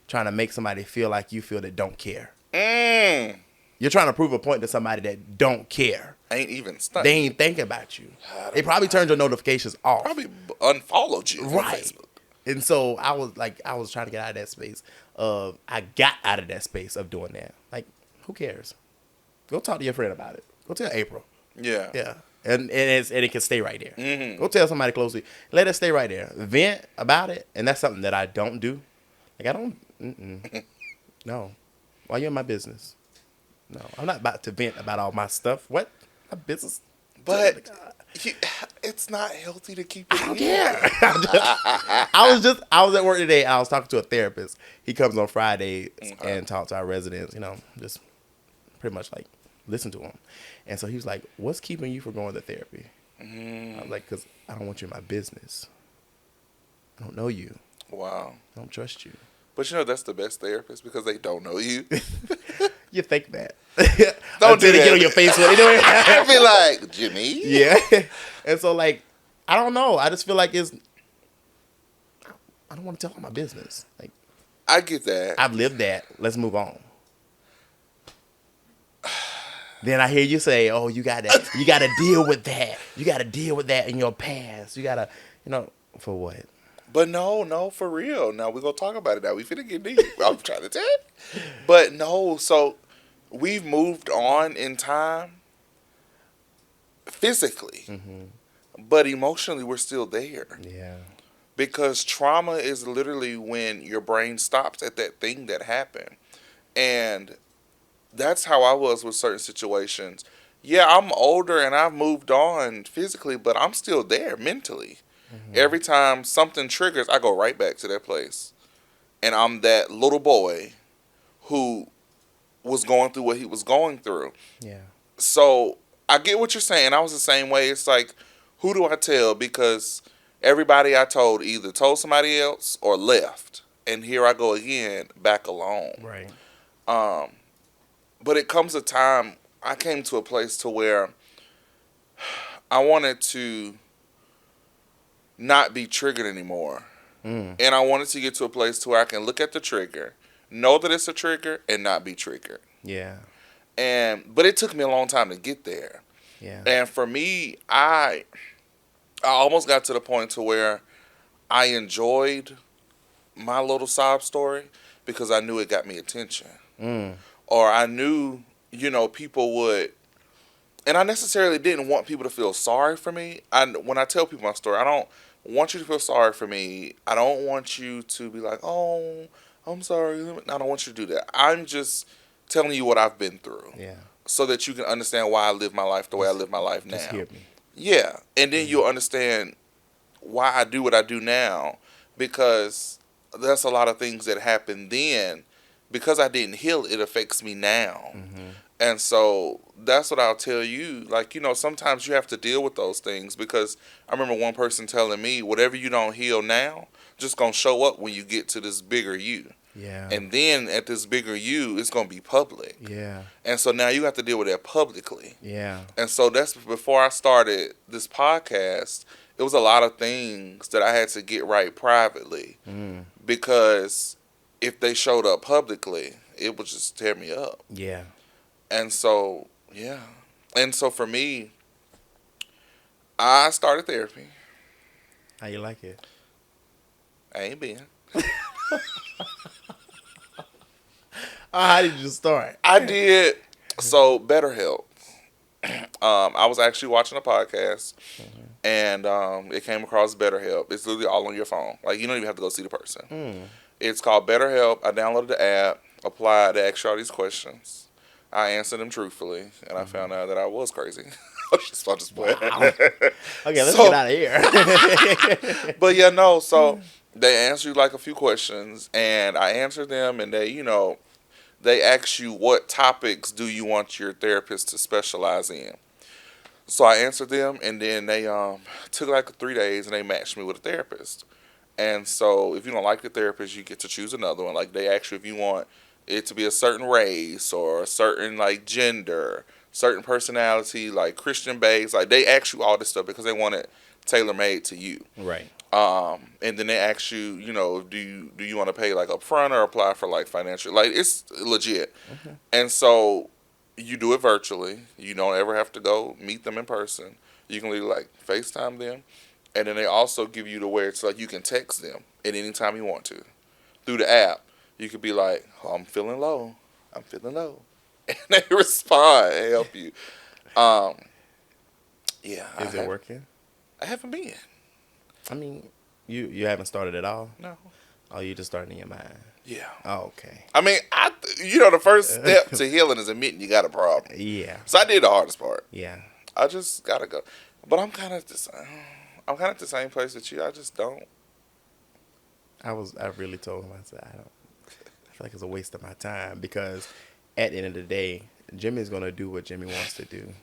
Speaker 2: trying to make somebody feel like you feel that don't care.
Speaker 1: Mm.
Speaker 2: You're trying to prove a point to somebody that don't care.
Speaker 1: Ain't even stunned.
Speaker 2: They ain't thinking about you. They probably turned your notifications off.
Speaker 1: Probably unfollowed you on
Speaker 2: Right.
Speaker 1: Facebook.
Speaker 2: And so I was trying to get out of that space I got out of that space of doing that. Like, who cares? Go talk to your friend about it. Go tell April.
Speaker 1: Yeah.
Speaker 2: Yeah. And it can stay right there.
Speaker 1: Mm-hmm.
Speaker 2: Go tell somebody closely. Let it stay right there. Vent about it. And that's something that I don't do. Like, I don't. No. Why you in my business? No. I'm not about to vent about all my stuff. What? My business?
Speaker 1: But it's not healthy to keep it
Speaker 2: I don't
Speaker 1: in.
Speaker 2: care. I was at work today. I was talking to a therapist. He comes on Friday and talks to our residents. Just pretty much like listen to him. And so he was like, "What's keeping you from going to therapy?" I was like, "Cause I don't want you in my business. I don't know you.
Speaker 1: Wow.
Speaker 2: I don't trust you."
Speaker 1: But that's the best therapist because they don't know you.
Speaker 2: You think that?
Speaker 1: Don't do
Speaker 2: Until they
Speaker 1: that.
Speaker 2: get on your face with it.
Speaker 1: I'd be like, Jimmy?
Speaker 2: Yeah. And so like, I don't know. I just feel like I don't want to tell all my business. Like,
Speaker 1: I get that.
Speaker 2: I've lived that. Let's move on. Then I hear you say, "Oh, you gotta deal with that. You gotta deal with that in your past. You gotta, for what?"
Speaker 1: But no, for real. Now we're gonna talk about it now. We finna get deep. I'm trying to tell you. But no, so we've moved on in time physically. But emotionally we're still there.
Speaker 2: Yeah.
Speaker 1: Because trauma is literally when your brain stops at that thing that happened. And that's how I was with certain situations. Yeah, I'm older and I've moved on physically, but I'm still there mentally. Every time something triggers, I go right back to that place. And I'm that little boy who was going through what he was going through.
Speaker 2: Yeah.
Speaker 1: So I get what you're saying. I was the same way. It's like, who do I tell? Because everybody I told either told somebody else or left. And here I go again, back alone.
Speaker 2: Right.
Speaker 1: But it comes a time, I came to a place to where I wanted to not be triggered anymore. And I wanted to get to a place to where I can look at the trigger, know that it's a trigger, and not be triggered.
Speaker 2: Yeah.
Speaker 1: But it took me a long time to get there.
Speaker 2: Yeah.
Speaker 1: And for me, I almost got to the point to where I enjoyed my little sob story because I knew it got me attention. Or I knew, people would, and I necessarily didn't want people to feel sorry for me. When I tell people my story, I don't want you to feel sorry for me. I don't want you to be like, "Oh, I'm sorry." I don't want you to do that. I'm just telling you what I've been through.
Speaker 2: Yeah.
Speaker 1: So that you can understand why I live my life the way I live my life now.
Speaker 2: Just hear me.
Speaker 1: Yeah. And then you'll understand why I do what I do now, because that's a lot of things that happened then. Because I didn't heal, it affects me now.
Speaker 2: Mm-hmm.
Speaker 1: And so that's what I'll tell you. Like, sometimes you have to deal with those things, because I remember one person telling me, whatever you don't heal now, just going to show up when you get to this bigger you.
Speaker 2: Yeah.
Speaker 1: And then at this bigger you, it's going to be public.
Speaker 2: Yeah.
Speaker 1: And so now you have to deal with that publicly.
Speaker 2: Yeah.
Speaker 1: And so that's before I started this podcast. It was a lot of things that I had to get right privately,
Speaker 2: Mm.
Speaker 1: because if they showed up publicly, it would just tear me up.
Speaker 2: Yeah.
Speaker 1: And so, yeah. And so for me, I started therapy.
Speaker 2: How you like it?
Speaker 1: I ain't been.
Speaker 2: How did you start?
Speaker 1: I did. So, BetterHelp. I was actually watching a podcast, and it came across BetterHelp. It's literally all on your phone. Like, you don't even have to go see the person.
Speaker 2: Mm.
Speaker 1: It's called BetterHelp. I downloaded the app, applied, they asked you all these questions. I answered them truthfully, and I found out that I was crazy. I was just playing.
Speaker 2: Wow. Okay, let's
Speaker 1: So-
Speaker 2: get out of here.
Speaker 1: But yeah, no, so they answer you like a few questions, and I answered them, and they ask you, what topics do you want your therapist to specialize in? So I answered them, and then they took like 3 days, and they matched me with a therapist. And so if you don't like the therapist, you get to choose another one. Like, they ask you if you want it to be a certain race or a certain like gender, certain personality, like Christian based. Like, they ask you all this stuff because they want it tailor made to you.
Speaker 2: Right.
Speaker 1: And then they ask you, do you want to pay like upfront or apply for like financial? Like, it's legit.
Speaker 2: Okay.
Speaker 1: And so you do it virtually. You don't ever have to go meet them in person. You can literally like FaceTime them. And then they also give you the way it's like you can text them at any time you want to. Through the app, you could be like, oh, I'm feeling low. I'm feeling low. And they respond and help you. Yeah.
Speaker 2: Is it working?
Speaker 1: I haven't been.
Speaker 2: I mean, you haven't started at all?
Speaker 1: No.
Speaker 2: Oh, you just starting in your mind.
Speaker 1: Yeah.
Speaker 2: Oh, okay.
Speaker 1: I mean, the first step to healing is admitting you got a problem.
Speaker 2: Yeah.
Speaker 1: So I did the hardest part.
Speaker 2: Yeah.
Speaker 1: I just gotta go. But I'm kind of at the same place that you. I just don't.
Speaker 2: I really told him, I said, I feel like it's a waste of my time, because at the end of the day, Jimmy's going to do what Jimmy wants to do.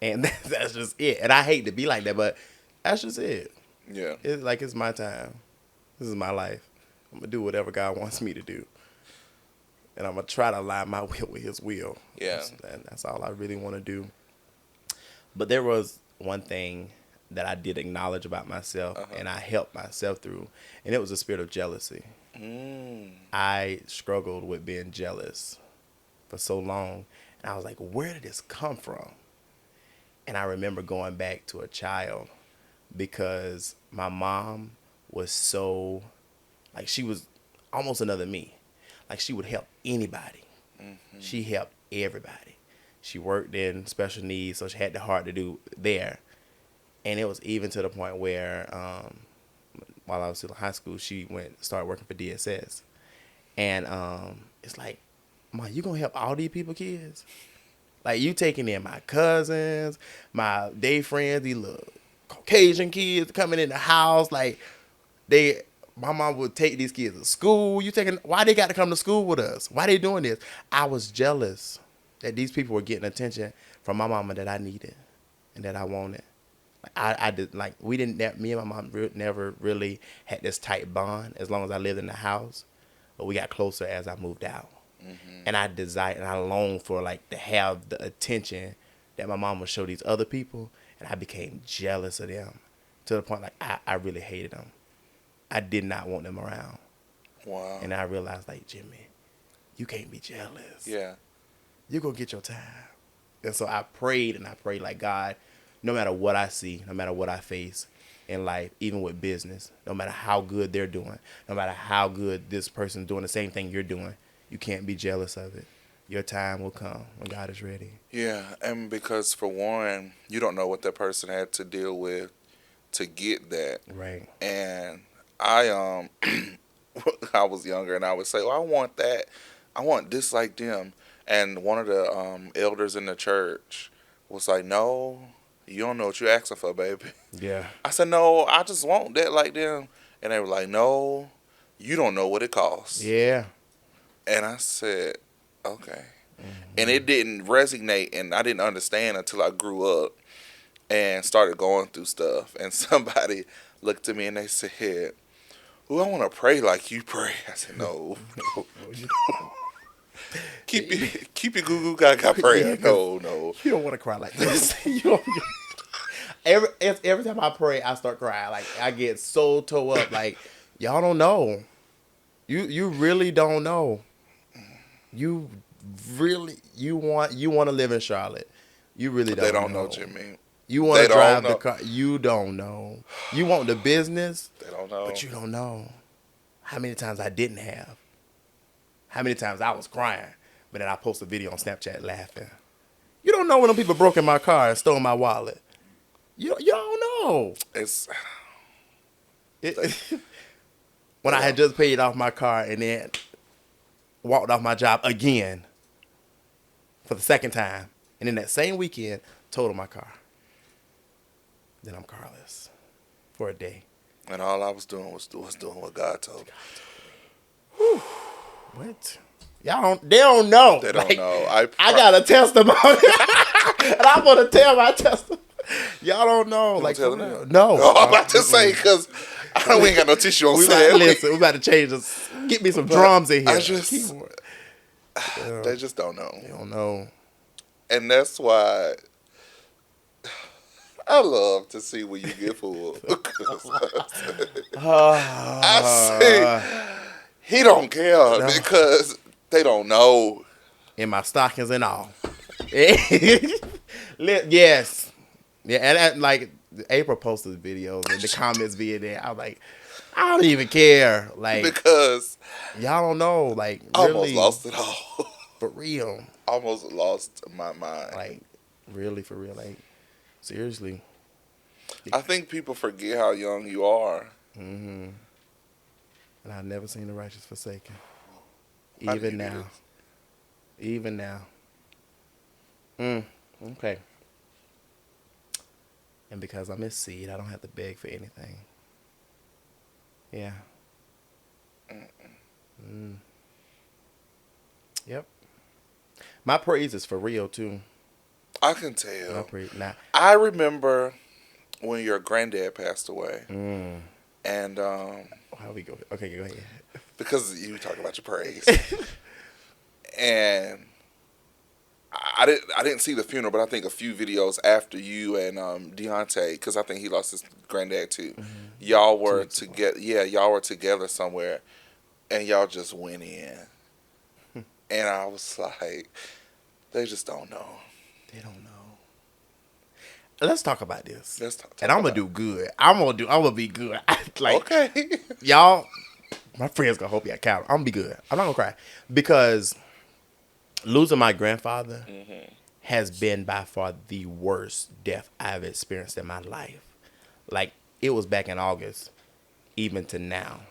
Speaker 2: And that's just it. And I hate to be like that, but that's just it.
Speaker 1: Yeah.
Speaker 2: It's my time. This is my life. I'm going to do whatever God wants me to do. And I'm going to try to align my will with his will.
Speaker 1: Yeah.
Speaker 2: That's all I really want to do. But there was one thing that I did acknowledge about myself, and I helped myself through, and it was a spirit of jealousy. I struggled with being jealous for so long, and I was like, where did this come from? And I remember going back to a child, because my mom was so, like, she was almost another me. Like, she would help anybody. She helped everybody. She worked in special needs, so she had the heart to do there. And it was even to the point where, while I was still in high school, she started working for DSS. And it's like, Ma, you gonna help all these people kids? Like, you taking in my cousins, my day friends, these little Caucasian kids coming in the house. Like, my mom would take these kids to school. Why they got to come to school with us? Why they doing this? I was jealous that these people were getting attention from my mama that I needed and that I wanted. Me and my mom never really had this tight bond as long as I lived in the house, but we got closer as I moved out. And I desired and I longed for like to have the attention that my mom would show these other people, and I became jealous of them to the point like I really hated them. I did not want them around.
Speaker 1: Wow.
Speaker 2: And I realized, like, Jimmy, you can't be jealous.
Speaker 1: Yeah.
Speaker 2: You're going to get your time. And so I prayed like, God, no matter what I see, no matter what I face in life, even with business, no matter how good they're doing, no matter how good this person's doing the same thing you're doing, you can't be jealous of it. Your time will come when God is ready.
Speaker 1: Yeah, and because for one, you don't know what that person had to deal with to get that.
Speaker 2: Right.
Speaker 1: And I I was younger, and I would say, "Oh, I want that. I want this like them." And one of the elders in the church was like, "No, you don't know what you asking for, baby.
Speaker 2: Yeah.
Speaker 1: I said, no, I just want that like them. And they were like, no, you don't know what it costs.
Speaker 2: Yeah.
Speaker 1: And I said, okay. And
Speaker 2: Mm-hmm.
Speaker 1: it didn't resonate, and I didn't understand until I grew up and started going through stuff. And somebody looked at me and they said, "Well, I want to pray like you pray." I said, "No, no.
Speaker 2: No, you
Speaker 1: Keep your goo goo gaga prayer.
Speaker 2: yeah, 'cause
Speaker 1: No, no."
Speaker 2: you don't want to cry like this. You don't. Every time I pray, I start crying. Like I get so tore up. Like y'all don't know. You really don't know. You really you want to live in Charlotte. You really
Speaker 1: They
Speaker 2: don't
Speaker 1: don't know,
Speaker 2: know.
Speaker 1: Jimmy.
Speaker 2: You want
Speaker 1: They
Speaker 2: to
Speaker 1: don't
Speaker 2: drive the
Speaker 1: know.
Speaker 2: car. You don't know. You want the business,
Speaker 1: They don't know.
Speaker 2: but you don't know how many times I didn't have. How many times I was crying, but then I post a video on Snapchat laughing. You don't know when them people broke in my car and stole my wallet. You don't know.
Speaker 1: It's
Speaker 2: It, when I had just paid off my car and then walked off my job again for the second time, and then that same weekend totaled my car. Then I'm carless for a day.
Speaker 1: and all I was doing was doing what God told me.
Speaker 2: Whew. What? Y'all don't. They don't know.
Speaker 1: They don't
Speaker 2: Like,
Speaker 1: know.
Speaker 2: I got a testimony, and I'm gonna tell my testimony. Y'all don't know.
Speaker 1: You
Speaker 2: Like
Speaker 1: tell
Speaker 2: for
Speaker 1: them
Speaker 2: real.
Speaker 1: that?
Speaker 2: No.
Speaker 1: Oh, I'm about to say because we ain't got no tissue on
Speaker 2: We
Speaker 1: set.
Speaker 2: listen. We about to change this. Get me some drums in here.
Speaker 1: I just
Speaker 2: Keyboard.
Speaker 1: they just don't know,
Speaker 2: They don't know.
Speaker 1: and that's why I love to see when you get fooled. I see he don't care because they don't know.
Speaker 2: In my stockings and all. Yes. Yeah, and that, like April posted videos and the comments being there. I was like, I don't even care. Like
Speaker 1: Because
Speaker 2: y'all don't know. Like
Speaker 1: I
Speaker 2: really,
Speaker 1: almost lost it all.
Speaker 2: for real.
Speaker 1: Almost lost my mind.
Speaker 2: Like really for real. Like seriously.
Speaker 1: I think people forget how young you are.
Speaker 2: Mm-hmm. And I've never seen the righteous forsaken.
Speaker 1: I
Speaker 2: Even
Speaker 1: need
Speaker 2: now.
Speaker 1: it.
Speaker 2: Even now. Okay. And because I'm his seed, I don't have to beg for anything. Yeah. Yep. My praise is for real too.
Speaker 1: I can
Speaker 2: My
Speaker 1: tell.
Speaker 2: praise. Now.
Speaker 1: I remember when your granddad passed away, and
Speaker 2: How we go? Okay, go ahead.
Speaker 1: because you talk about your praise, and I didn't see the funeral, but I think a few videos after you and Deontay, because I think he lost his granddad too. Y'all were together. Yeah, y'all were together somewhere, and y'all just went in, and I was like, they just don't know.
Speaker 2: They don't know. Let's talk about this.
Speaker 1: Let's talk
Speaker 2: And I'm gonna do good. I'm gonna be good. Like
Speaker 1: okay.
Speaker 2: y'all, my friends gonna hope y'all count. I'm gonna be good. I'm not gonna cry because losing my grandfather has been by far the worst death I've experienced in my life. Like it was back in August, even to now.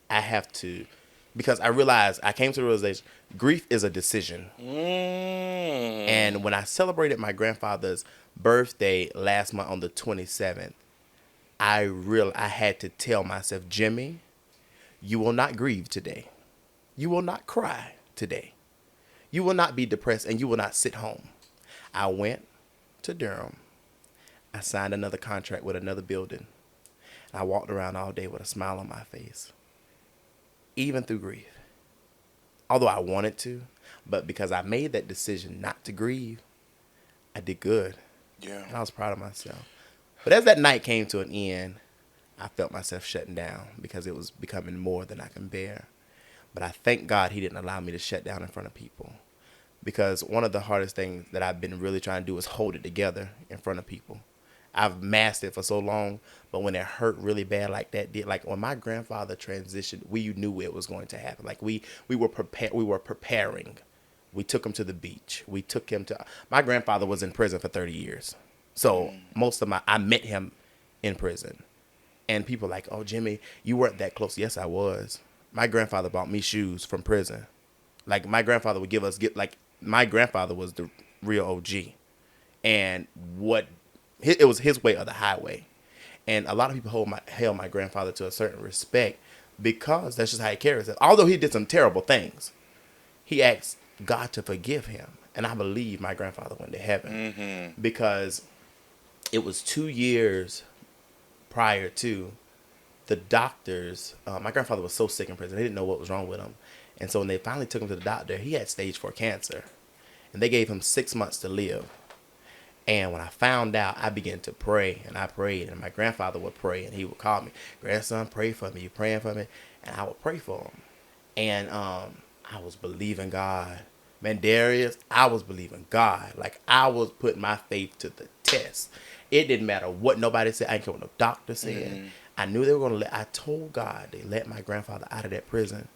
Speaker 2: I have to, because I realized I came to the realization grief is a decision. And when I celebrated my grandfather's birthday last month on the 27th, I had to tell myself, Jimmy, you will not grieve today. You will not cry today. You will not be depressed and you will not sit home. I went to Durham. I signed another contract with another building. I walked around all day with a smile on my face, even through grief. Although I wanted to, but because I made that decision not to grieve, I did good.
Speaker 1: Yeah.
Speaker 2: And I was proud of myself. But as that night came to an end, I felt myself shutting down because it was becoming more than I can bear. But I thank God he didn't allow me to shut down in front of people. Because one of the hardest things that I've been really trying to do is hold it together in front of people. I've masked it for so long, but when it hurt really bad like that did, like when my grandfather transitioned, we knew it was going to happen. Like we were preparing. We took him to the beach. We took him to, my grandfather was in prison for 30 years. So I met him in prison. And people like, oh, Jimmy, you weren't that close. Yes, I was. My grandfather bought me shoes from prison. Like my grandfather would my grandfather was the real OG. And what it was his way or the highway. And a lot of people held my grandfather to a certain respect because that's just how he carries it. Although he did some terrible things, he asked God to forgive him. And I believe my grandfather went to heaven because it was 2 years prior to the doctors. My grandfather was so sick in prison, they didn't know what was wrong with him. And so when they finally took him to the doctor, he had stage 4 cancer. And they gave him 6 months to live. And when I found out, I began to pray, and I prayed, and my grandfather would pray, and he would call me, grandson, pray for me. You praying for me? And I would pray for him. And I was believing God. Man, Darius, I was believing God. Like, I was putting my faith to the test. It didn't matter what nobody said. I didn't care what no doctor said. I knew they were going to I told God they let my grandfather out of that prison.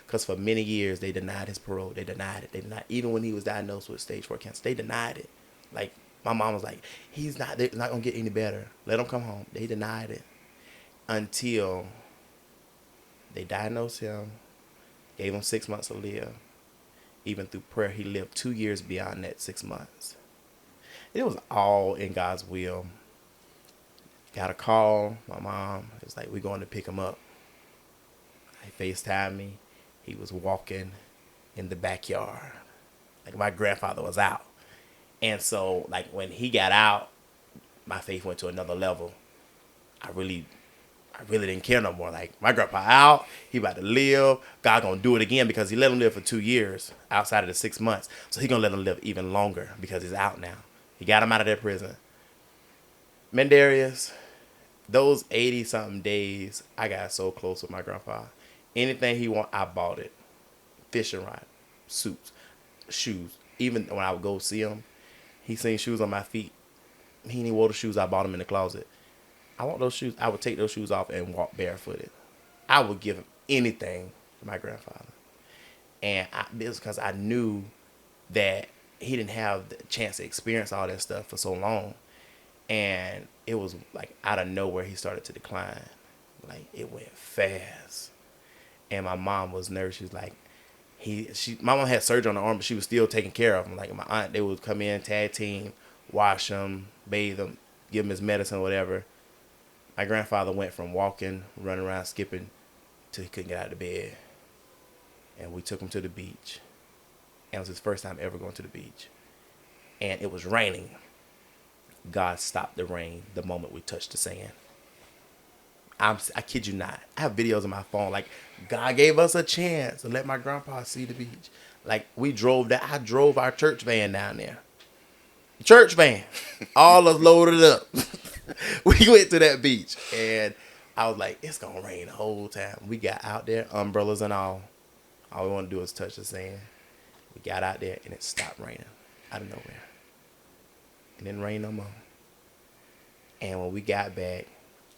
Speaker 2: Because for many years, they denied his parole. They denied it. They denied, even when he was diagnosed with stage 4 cancer, they denied it. Like, my mom was like, they're not going to get any better. Let him come home. They denied it until they diagnosed him, gave him 6 months to live. Even through prayer, he lived 2 years beyond that 6 months. It was all in God's will. Got a call. My mom was like, we're going to pick him up. He FaceTimed me. He was walking in the backyard. Like, my grandfather was out. And so, like, when he got out, my faith went to another level. I really didn't care no more. Like, my grandpa out, he about to live. God gonna do it again because he let him live for 2 years outside of the 6 months. So he gonna let him live even longer because he's out now. He got him out of that prison. Mendarius, those 80-something days, I got so close with my grandpa. Anything he want, I bought it. Fishing rod, suits, shoes. Even when I would go see him, he seen shoes on my feet. He didn't wore the shoes. I bought them in the closet. I want those shoes. I would take those shoes off and walk barefooted. I would give him anything to my grandfather. And it was because I knew that he didn't have the chance to experience all that stuff for so long. And it was like out of nowhere he started to decline. Like, it went fast. And my mom was nervous. She was like, my mom had surgery on the arm, but she was still taking care of him. Like, my aunt, they would come in, tag team, wash him, bathe him, give him his medicine, whatever. My grandfather went from walking, running around, skipping, till he couldn't get out of bed. And we took him to the beach. And it was his first time ever going to the beach. And it was raining. God stopped the rain the moment we touched the sand. I kid you not. I have videos on my phone. Like, God gave us a chance to let my grandpa see the beach. Like, I drove our church van down there. Church van. All us loaded up. We went to that beach. And I was like, it's going to rain the whole time. We got out there, umbrellas and all. All we want to do is touch the sand. We got out there, and it stopped raining out of nowhere. It didn't rain no more. And when we got back,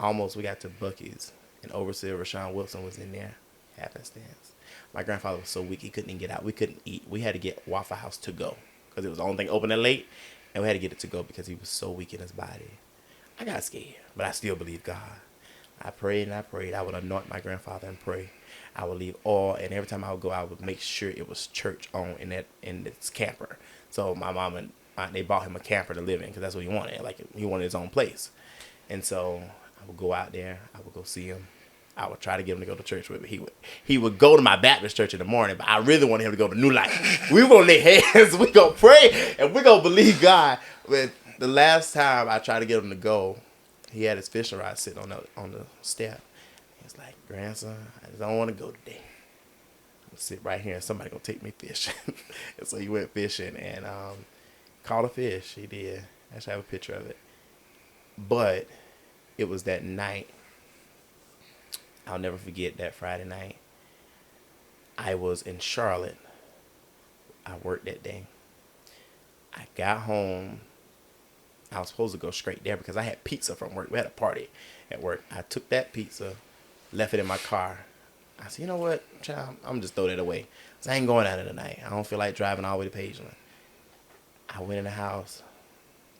Speaker 2: we got to Buc-ee's, and Overseer Rashawn Wilson was in there, happenstance. My grandfather was so weak, he couldn't even get out. We couldn't eat. We had to get Waffle House to go because it was the only thing open that late, and we had to get it to go because he was so weak in his body. I got scared, but I still believed God. I prayed and I prayed. I would anoint my grandfather and pray. I would leave oil, and every time I would go, I would make sure it was church on in this camper. So my mom and aunt, they bought him a camper to live in because that's what he wanted. Like, he wanted his own place. And so I would go out there. I would go see him. I would try to get him to go to church with me. He would go to my Baptist church in the morning, but I really wanted him to go to New Life. We gonna lay hands. We gonna pray, and we gonna believe God. But the last time I tried to get him to go, he had his fishing rod sitting on the step. He's like, grandson, I just don't want to go today. I'm gonna sit right here, and somebody gonna take me fishing. And so he went fishing and caught a fish. He did. I actually have a picture of it. But it was that night. I'll never forget that Friday night. I was in Charlotte. I worked that day. I got home. I was supposed to go straight there because I had pizza from work. We had a party at work. I took that pizza, left it in my car. I said, you know what, child, I'm going to just throw that away. I ain't going out of the night. I don't feel like driving all the way to Pageland. I went in the house,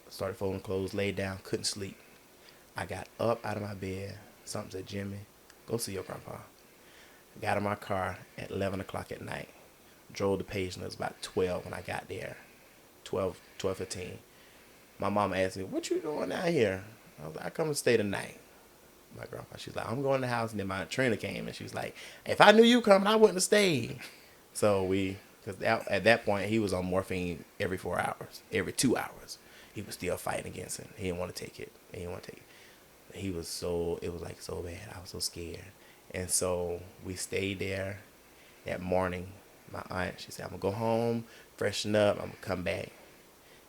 Speaker 2: started folding clothes, laid down, couldn't sleep. I got up out of my bed. Something said, Jimmy, go see your grandpa. Got in my car at 11 o'clock at night. Drove to Pageland. It was about 12 when I got there. 12:15. My mom asked me, "What you doing out here?" I was like, "I come to stay the night." My grandpa, she's like, "I'm going to the house," and then my trainer came, and she was like, "If I knew you coming, I wouldn't have stayed." So because at that point he was on morphine every 4 hours, every 2 hours, he was still fighting against it. He didn't want to take it. He didn't want to take it. It was like so bad. I was so scared, and so we stayed there. That morning, my aunt, she said, "I'm gonna go home, freshen up. I'm gonna come back."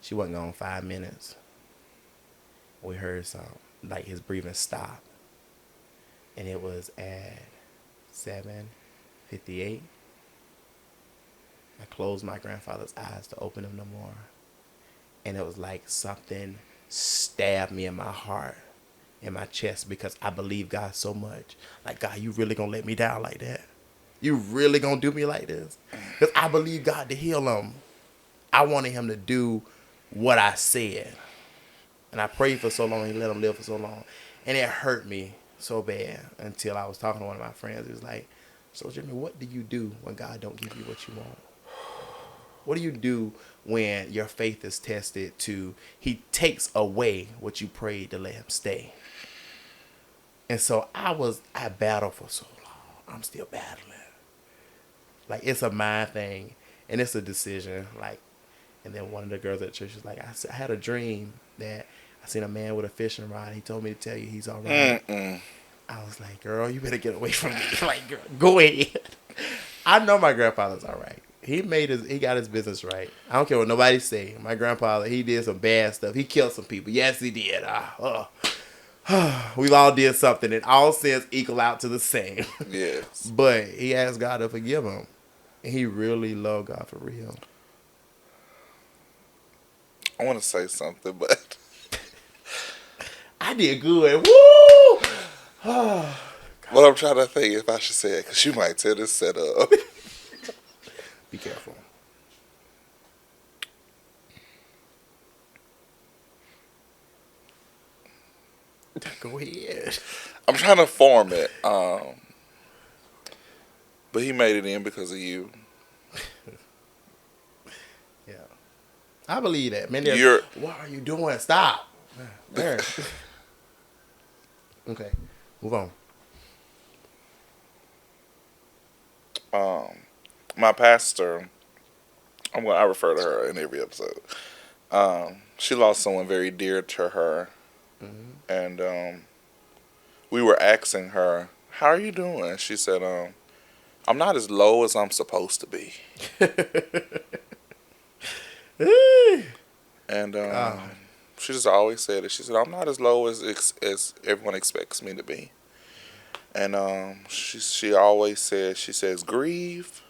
Speaker 2: She wasn't gone 5 minutes. We heard some, like his breathing stopped. And it was at 7:58. I closed my grandfather's eyes to open them no more. And it was like something stabbed me in my heart, in my chest, because I believe God so much. Like, God, you really gonna let me down like that? You really gonna do me like this? Because I believe God to heal him. I wanted him to do what I said. And I prayed for so long, he let him live for so long. And it hurt me so bad until I was talking to one of my friends. He was like, "So Jimmy, what do you do when God don't give you what you want? What do you do when your faith is tested to he takes away what you prayed to let him stay?" And so I battled for so long. I'm still battling. Like, it's a mind thing and it's a decision. Like, and then one of the girls at church was like, I had a dream that I seen a man with a fishing rod. He told me to tell you he's all right. I was like, "Girl, you better get away from me." Like, girl, go ahead. I know my grandfather's all right. He got his business right. I don't care what nobody say. My grandfather, he did some bad stuff. He killed some people. Yes, he did. We've all did something, and all sins equal out to the same.
Speaker 1: Yes.
Speaker 2: But he asked God to forgive him. And he really loved God for real.
Speaker 1: I want to say something, but
Speaker 2: I did good. Woo!
Speaker 1: what I'm trying to think if I should say it, because you might tear this set up.
Speaker 2: Be careful. Go ahead.
Speaker 1: I'm trying to form it. But he made it in because of you.
Speaker 2: Yeah. I believe that. Man, what are you doing? Stop. There. Okay. Move on.
Speaker 1: My pastor, I refer to her in every episode. She lost someone very dear to her. Mm-hmm. And we were asking her, "How are you doing?" She said, "I'm not as low as I'm supposed to be." And she just always said it. She said, "I'm not as low as everyone expects me to be." And she always says, she says, "Grieve,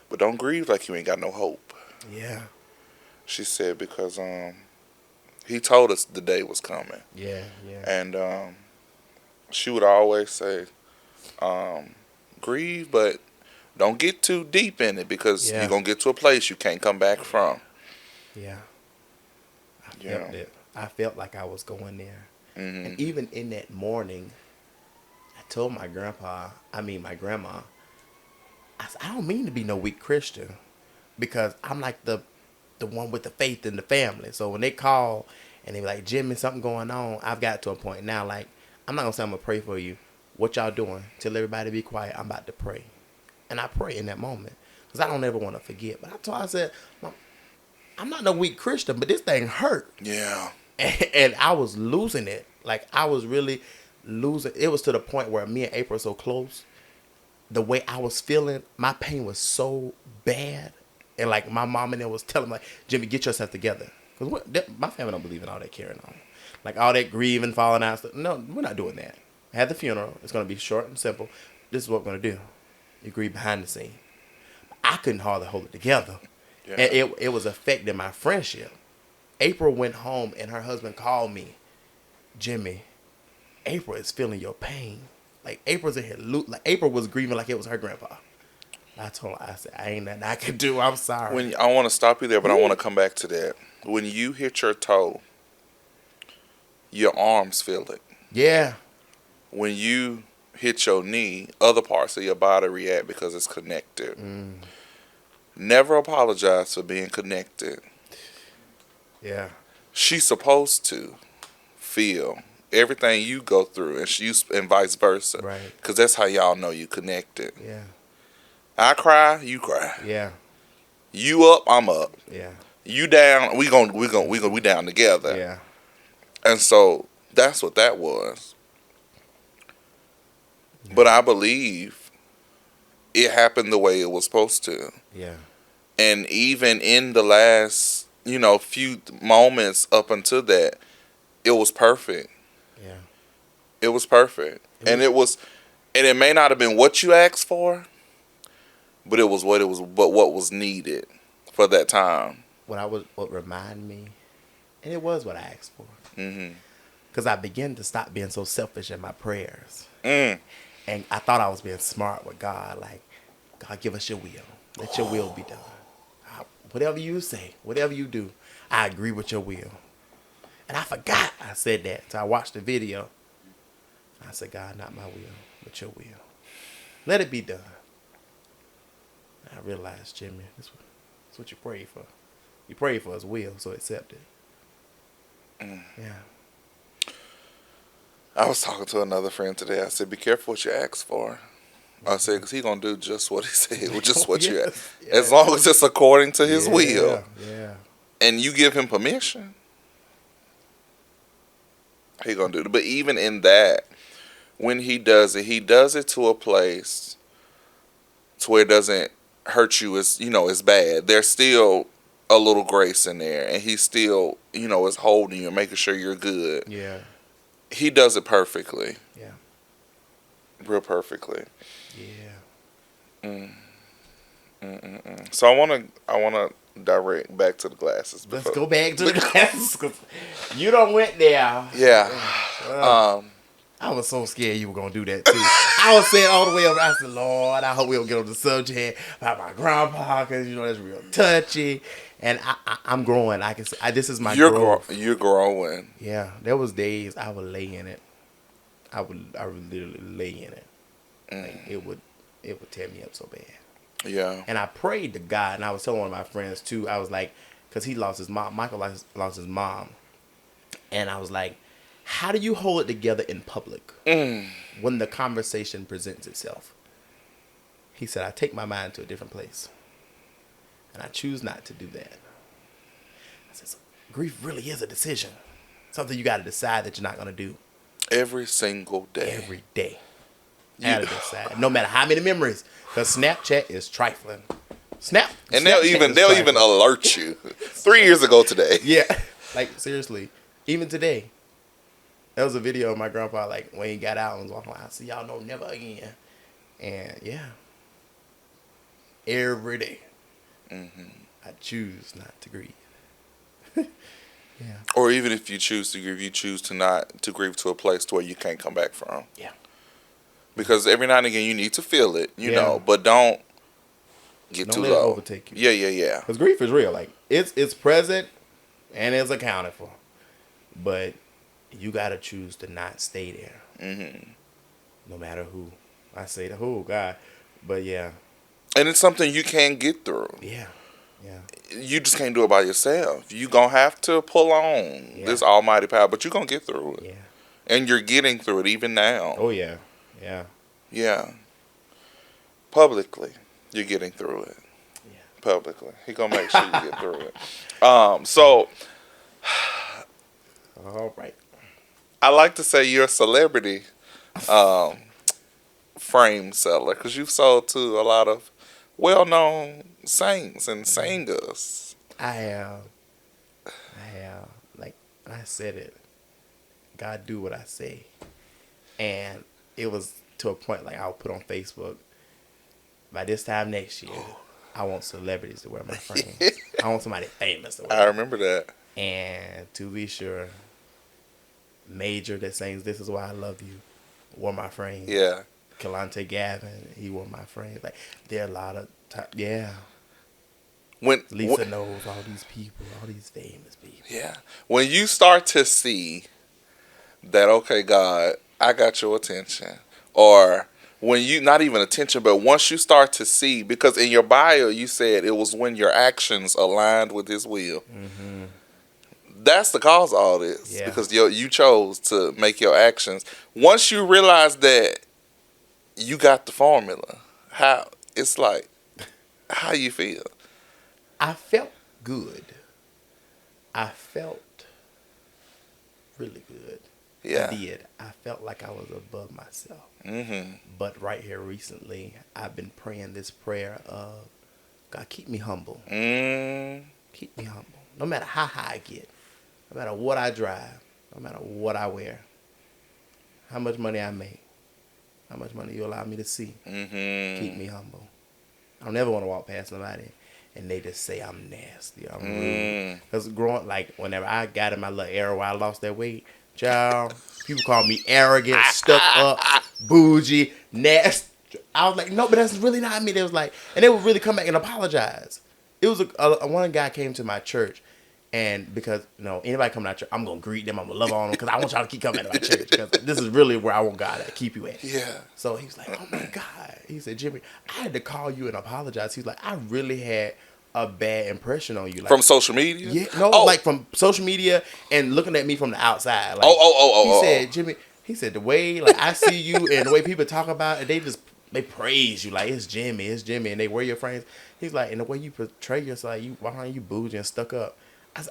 Speaker 1: but don't grieve like you ain't got no hope."
Speaker 2: Yeah.
Speaker 1: She said, because he told us the day was coming.
Speaker 2: Yeah, yeah.
Speaker 1: And she would always say, "Grieve, but don't get too deep in it, because you're going to get to a place you can't come back from."
Speaker 2: Yeah. I felt it. I felt like I was going there.
Speaker 1: Mm-hmm.
Speaker 2: And even in that morning, I told my grandma, I said, "I don't mean to be no weak Christian, because I'm like the one with the faith in the family." So when they call and they be like, "Jimmy, something going on," I've got to a point now, like, I'm not going to say I'm going to pray for you. What y'all doing? Tell everybody to be quiet. I'm about to pray. And I pray in that moment, because I don't ever want to forget. But I said, "I'm not no weak Christian, but this thing hurt."
Speaker 1: Yeah.
Speaker 2: And I was losing it. Like, I was really losing. It was to the point where me and April were so close. The way I was feeling, my pain was so bad. And like, my mom and them was telling me, like, "Jimmy, get yourself together." Because my family don't believe in all that carrying on. Like, all that grieving, falling out stuff. No, we're not doing that. I had the funeral. It's going to be short and simple. This is what we're going to do. You grieve behind the scene. I couldn't hardly hold it together. Yeah. And it was affecting my friendship. April went home and her husband called me, "Jimmy, April is feeling your pain." Like, April's in here. Like, April was grieving like it was her grandpa. I told her, I said, "I ain't nothing I can do. I'm sorry."
Speaker 1: I want to stop you there, but I want to come back to that. When you hit your toe, your arms feel it.
Speaker 2: Yeah.
Speaker 1: When you hit your knee, other parts of your body react because it's connected. Never apologize for being connected.
Speaker 2: Yeah.
Speaker 1: she's supposed to feel everything you go through, and vice versa.
Speaker 2: Right.
Speaker 1: Because that's how y'all know you connected.
Speaker 2: Yeah.
Speaker 1: I cry, you cry.
Speaker 2: Yeah.
Speaker 1: You up, I'm up.
Speaker 2: Yeah.
Speaker 1: You down, we down together.
Speaker 2: Yeah.
Speaker 1: And so that's what that was.
Speaker 2: Yeah.
Speaker 1: But I believe it happened the way it was supposed to.
Speaker 2: Yeah.
Speaker 1: And even in the last, few moments up until that, it was perfect.
Speaker 2: Yeah.
Speaker 1: It was perfect. And it may not have been what you asked for, but what was needed for that time.
Speaker 2: What reminded me, and it was what I asked for.
Speaker 1: Mm-hmm.
Speaker 2: Because I began to stop being so selfish in my prayers.
Speaker 1: Mm.
Speaker 2: And I thought I was being smart with God. Like, God, give us your will. Let your will be done. Whatever you say, whatever you do, I agree with your will. And I forgot I said that. So I watched the video. I said, God, not my will, but your will. Let it be done. And I realized, Jimmy, that's what you pray for. You pray for his will, so accept it. Yeah.
Speaker 1: I was talking to another friend today. I said, be careful what you ask for. I said, because he's going to do just what he said, just what you ask.
Speaker 2: Yeah.
Speaker 1: As long as it's according to his will.
Speaker 2: Yeah.
Speaker 1: And you give him permission, he's going to do it. But even in that, when he does it to a place to where it doesn't hurt you as, as bad. There's still a little grace in there. And he still, is holding you and making sure you're good.
Speaker 2: Yeah.
Speaker 1: He does it perfectly.
Speaker 2: Yeah.
Speaker 1: Real perfectly.
Speaker 2: Yeah.
Speaker 1: So I wanna direct back to the glasses.
Speaker 2: Let's go back to the glasses. 'Cause you don't went there.
Speaker 1: Yeah.
Speaker 2: I was so scared you were gonna do that too. I was saying all the way over. I said, Lord, I hope we don't get on the subject about my grandpa, because that's real touchy. And I'm growing. I can. This is my growth.
Speaker 1: You're growing.
Speaker 2: Yeah, there was days I would lay in it. I would literally lay in it. Like, it would tear me up so bad.
Speaker 1: Yeah.
Speaker 2: And I prayed to God, and I was telling one of my friends too. I was like, because he lost his mom. Michael lost his mom, and I was like, how do you hold it together in public when the conversation presents itself? He said, I take my mind to a different place, and I choose not to do that. I said, so grief really is a decision, something you got to decide that you're not going to do.
Speaker 1: Every single day.
Speaker 2: Every day. You got to decide, no matter how many memories, because Snapchat is trifling.
Speaker 1: And they'll even alert you. 3 years ago today.
Speaker 2: Yeah, like seriously, even today. There was a video of my grandpa, like, when he got out and was walking around, see y'all know never again. And, yeah. Every day. I choose not to grieve. Yeah.
Speaker 1: Or even if you choose to grieve, you choose to grieve to a place to where you can't come back from.
Speaker 2: Yeah.
Speaker 1: Because every now and again you need to feel it, you
Speaker 2: Yeah.
Speaker 1: know, but don't get
Speaker 2: Don't
Speaker 1: too
Speaker 2: let
Speaker 1: low.
Speaker 2: it overtake you.
Speaker 1: Yeah.
Speaker 2: Because grief is real. Like, it's present and it's accounted for. But you got to choose to not stay there. No matter who. I say the who, God. But, yeah.
Speaker 1: And it's something you can't get through.
Speaker 2: Yeah.
Speaker 1: You just can't do it by yourself. You're going to have to pull on this almighty power, but you're going to get through it.
Speaker 2: Yeah.
Speaker 1: And you're getting through it even now.
Speaker 2: Oh, yeah.
Speaker 1: Yeah. Publicly, you're getting through it.
Speaker 2: Yeah.
Speaker 1: Publicly. He's going to make sure you get through it. So,
Speaker 2: All right.
Speaker 1: I like to say you're a celebrity frame seller because you've sold to a lot of well-known saints and singers.
Speaker 2: I have. Like I said it. God do what I say. And it was to a point like I'll put on Facebook, by this time next year, I want celebrities to wear my frames. I want somebody famous to wear
Speaker 1: I remember that.
Speaker 2: And to be sure, Major that sings This Is Why I Love You wore my frame.
Speaker 1: Yeah.
Speaker 2: Kalante Gavin, he wore my frame. Like, there are a lot of yeah. Lisa knows all these people, all these famous people.
Speaker 1: Yeah. When you start to see that, okay, God, I got your attention. Or when you, not even attention, but once you start to see, because in your bio you said it was when your actions aligned with his will. That's the cause of all this.
Speaker 2: Yeah.
Speaker 1: Because you chose to make your actions. Once you realize that you got the formula, how it's like, how you feel?
Speaker 2: I felt good. I felt really good.
Speaker 1: Yeah.
Speaker 2: I did. I felt like I was above myself.
Speaker 1: Mm-hmm.
Speaker 2: But right here recently, I've been praying this prayer of, God, keep me humble. Keep me humble. No matter how high I get, no matter what I drive, no matter what I wear, how much money I make, how much money you allow me to see, keep me humble. I don't ever want to walk past somebody and they just say I'm nasty, I'm rude. Because growing, like, whenever I got in my little era where I lost that weight, child, people call me arrogant, stuck up, bougie, nasty. I was like, no, but that's really not me. They was like, and they would really come back and apologize. It was one guy came to my church, and because anybody coming to church, I'm gonna greet them, I'm gonna love on them, because I want y'all to keep coming to my church, because this is really where I want God to keep you at.
Speaker 1: Yeah.
Speaker 2: So he was like, oh my God. He said, Jimmy, I had to call you and apologize. He was like, I really had a bad impression on you. Like,
Speaker 1: From social media?
Speaker 2: yeah, no, like from social media and looking at me from the outside. Like, he said, Jimmy, he said, the way like I see you and the way people talk about it, they praise you. Like, it's Jimmy, and they wear your frames. He's like, and the way you portray yourself, like, why aren't you bougie and stuck up?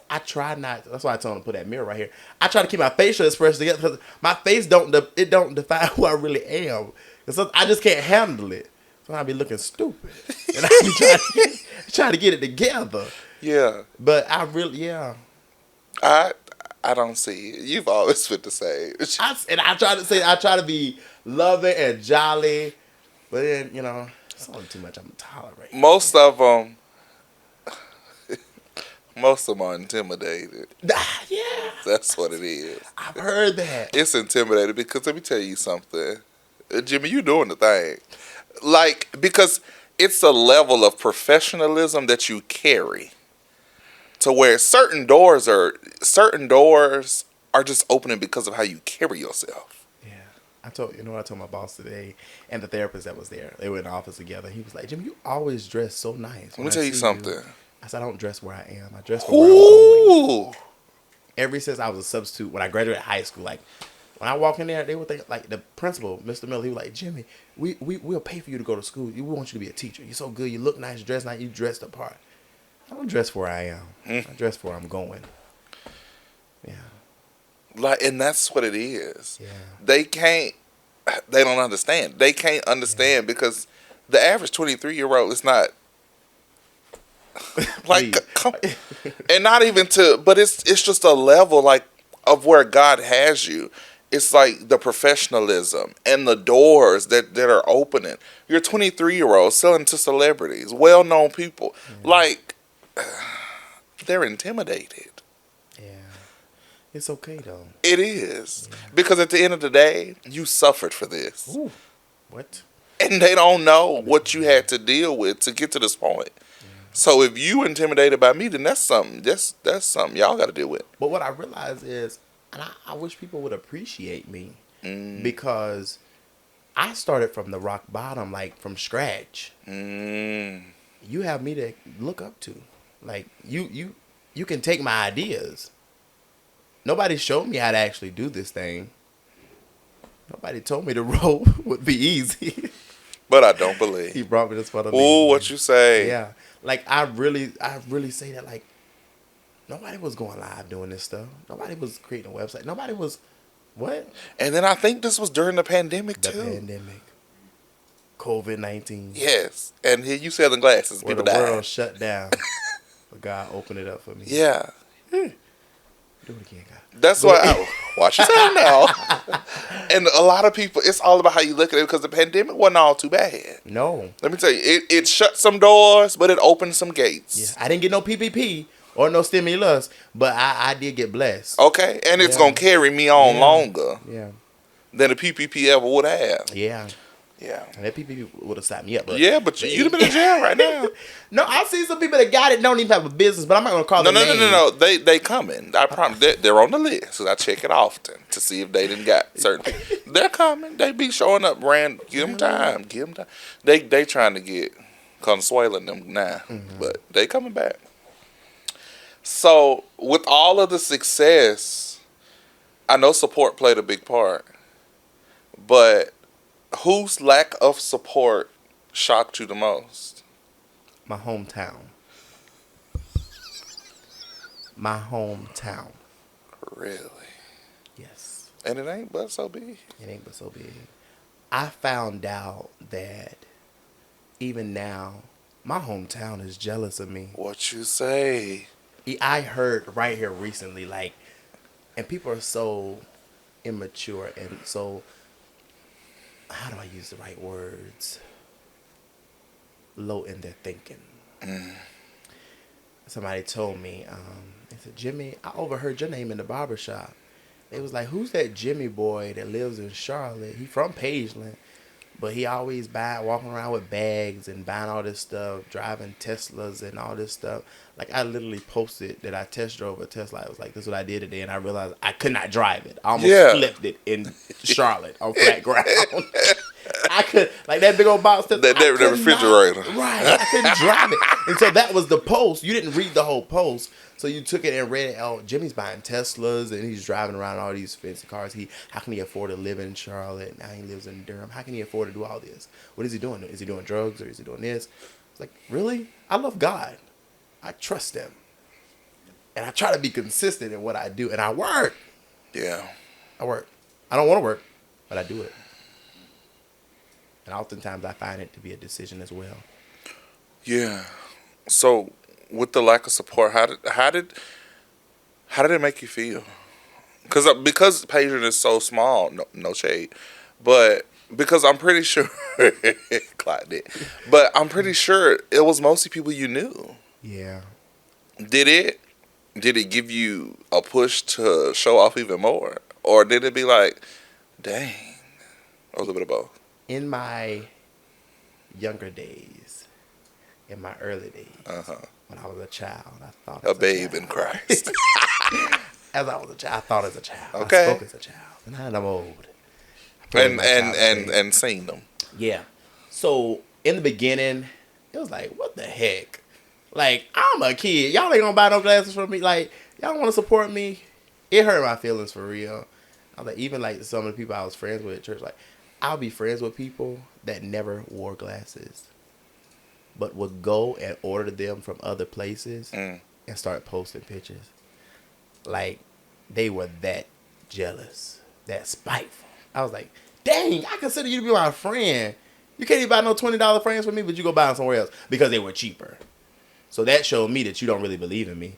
Speaker 2: I try not. That's why I told him to put that mirror right here. I try to keep my facial expression together because my face don't define who I really am. And so I just can't handle it. So I be looking stupid, and I be trying to get it together.
Speaker 1: Yeah.
Speaker 2: But I really, yeah.
Speaker 1: I don't see it. You've always been the same.
Speaker 2: I try to be loving and jolly, but then it's only too much I'm tolerating.
Speaker 1: Most of them are intimidated.
Speaker 2: Yeah.
Speaker 1: That's what it is.
Speaker 2: I've heard that.
Speaker 1: It's intimidated because let me tell you something. Jimmy, you doing the thing. Like, because it's a level of professionalism that you carry to where certain doors are just opening because of how you carry yourself.
Speaker 2: Yeah. I told my boss today and the therapist that was there. They were in the office together. He was like, Jimmy, you always dress so nice.
Speaker 1: Let me tell you something.
Speaker 2: I said, I don't dress where I am. I dress for where I'm going. Ever since I was a substitute, when I graduated high school, like, when I walk in there, they would think, like, the principal, Mr. Miller, he was like, Jimmy, we'll pay for you to go to school. We want you to be a teacher. You're so good. You look nice, dress nice, you dress the part. I don't dress where I am. I dress for where I'm going. Yeah.
Speaker 1: Like, and that's what it is.
Speaker 2: Yeah.
Speaker 1: They don't understand. They can't understand because the average 23-year-old is not like, and not even but it's just a level like of where God has you. It's like the professionalism and the doors that are opening. You're a 23-year-old selling to celebrities, well-known people. Like, they're intimidated.
Speaker 2: Yeah. It's okay, though.
Speaker 1: It is. Yeah. Because at the end of the day, you suffered for this.
Speaker 2: Ooh. What?
Speaker 1: And they don't know what you had to deal with to get to this point. Yeah. So if you intimidated by me, then that's something. That's something y'all got to deal with.
Speaker 2: But what I realize is, and I wish people would appreciate me because I started from the rock bottom, like from scratch. You have me to look up to. Like, you can take my ideas. Nobody showed me how to actually do this thing. Nobody told me the road would be easy.
Speaker 1: But I don't believe.
Speaker 2: He brought me this for the
Speaker 1: Ooh, what you say?
Speaker 2: Yeah. Like, I really say that, like, nobody was going live doing this stuff. Nobody was creating a website. Nobody was, what?
Speaker 1: And then I think this was during the pandemic, too.
Speaker 2: The pandemic. COVID-19.
Speaker 1: Yes. And here you selling glasses.
Speaker 2: Where
Speaker 1: people
Speaker 2: the
Speaker 1: died.
Speaker 2: world shut down. But God opened it up for me.
Speaker 1: Yeah.
Speaker 2: Do it again, God.
Speaker 1: That's why watch yourself now. And a lot of people, it's all about how you look at it because the pandemic wasn't all too bad.
Speaker 2: No.
Speaker 1: Let me tell you, it shut some doors, but it opened some gates.
Speaker 2: Yeah. I didn't get no PPP or no stimulus, but I did get blessed.
Speaker 1: Okay, and it's going to carry me on longer than the PPP ever would have.
Speaker 2: Yeah.
Speaker 1: Yeah.
Speaker 2: And that PPP would have stopped me up. But
Speaker 1: you'd have been in jail right now.
Speaker 2: No, I see some people that got it don't even have a business, but I'm not going to call them names.
Speaker 1: No. They coming. I promise. They're on the list. So I check it often to see if they didn't got certain people. They're coming. They be showing up. Give them time. They trying to get Consuelo them now. But they coming back. So with all of the success, I know support played a big part, but whose lack of support shocked you the most?
Speaker 2: My hometown. My hometown.
Speaker 1: Really?
Speaker 2: Yes.
Speaker 1: And it ain't but so big.
Speaker 2: It ain't but so big. I found out that even now, my hometown is jealous of me.
Speaker 1: What you say?
Speaker 2: I heard right here recently, like, and people are so immature and so, how do I use the right words? Low in their thinking. Somebody told me, they said, Jimmy, I overheard your name in the barbershop. They was like, who's that Jimmy boy that lives in Charlotte? He from Pageland, but he always walking around with bags and buying all this stuff, driving Teslas and all this stuff. Like, I literally posted that I test drove a Tesla. I was like, this is what I did today, and I realized I could not drive it. I almost flipped it in Charlotte on flat ground. I could, like that big old box.
Speaker 1: That refrigerator.
Speaker 2: Right, I couldn't drive it. And so that was the post. You didn't read the whole post. So you took it and read it. Oh, Jimmy's buying Teslas and he's driving around all these fancy cars. How can he afford to live in Charlotte? Now he lives in Durham. How can he afford to do all this? What is he doing? Is he doing drugs or is he doing this? It's like, really? I love God. I trust him. And I try to be consistent in what I do. And I work.
Speaker 1: Yeah.
Speaker 2: I work. I don't want to work, but I do it. And oftentimes I find it to be a decision as well.
Speaker 1: Yeah. So with the lack of support, how did it make you feel? Because Pageant is so small, no shade, but because I'm pretty sure Clyde did, but I'm pretty sure it was mostly people you knew.
Speaker 2: Yeah.
Speaker 1: Did it give you a push to show off even more, or did it be like, dang, a little bit of both?
Speaker 2: In my younger days, in my early days, when I was a child, I thought
Speaker 1: a babe in Christ.
Speaker 2: As I was a child, I thought as a child.
Speaker 1: Okay.
Speaker 2: I spoke as a child, and now I'm old.
Speaker 1: And seen them.
Speaker 2: Yeah. So in the beginning, it was like, what the heck? Like, I'm a kid. Y'all ain't gonna buy no glasses for me. Like, y'all don't want to support me. It hurt my feelings for real. I was like, even like some of the people I was friends with at church, like, I'll be friends with people that never wore glasses, but would go and order them from other places and start posting pictures. Like, they were that jealous, that spiteful. I was like, dang, I consider you to be my friend. You can't even buy no $20 frames for me, but you go buy them somewhere else because they were cheaper. So that showed me that you don't really believe in me.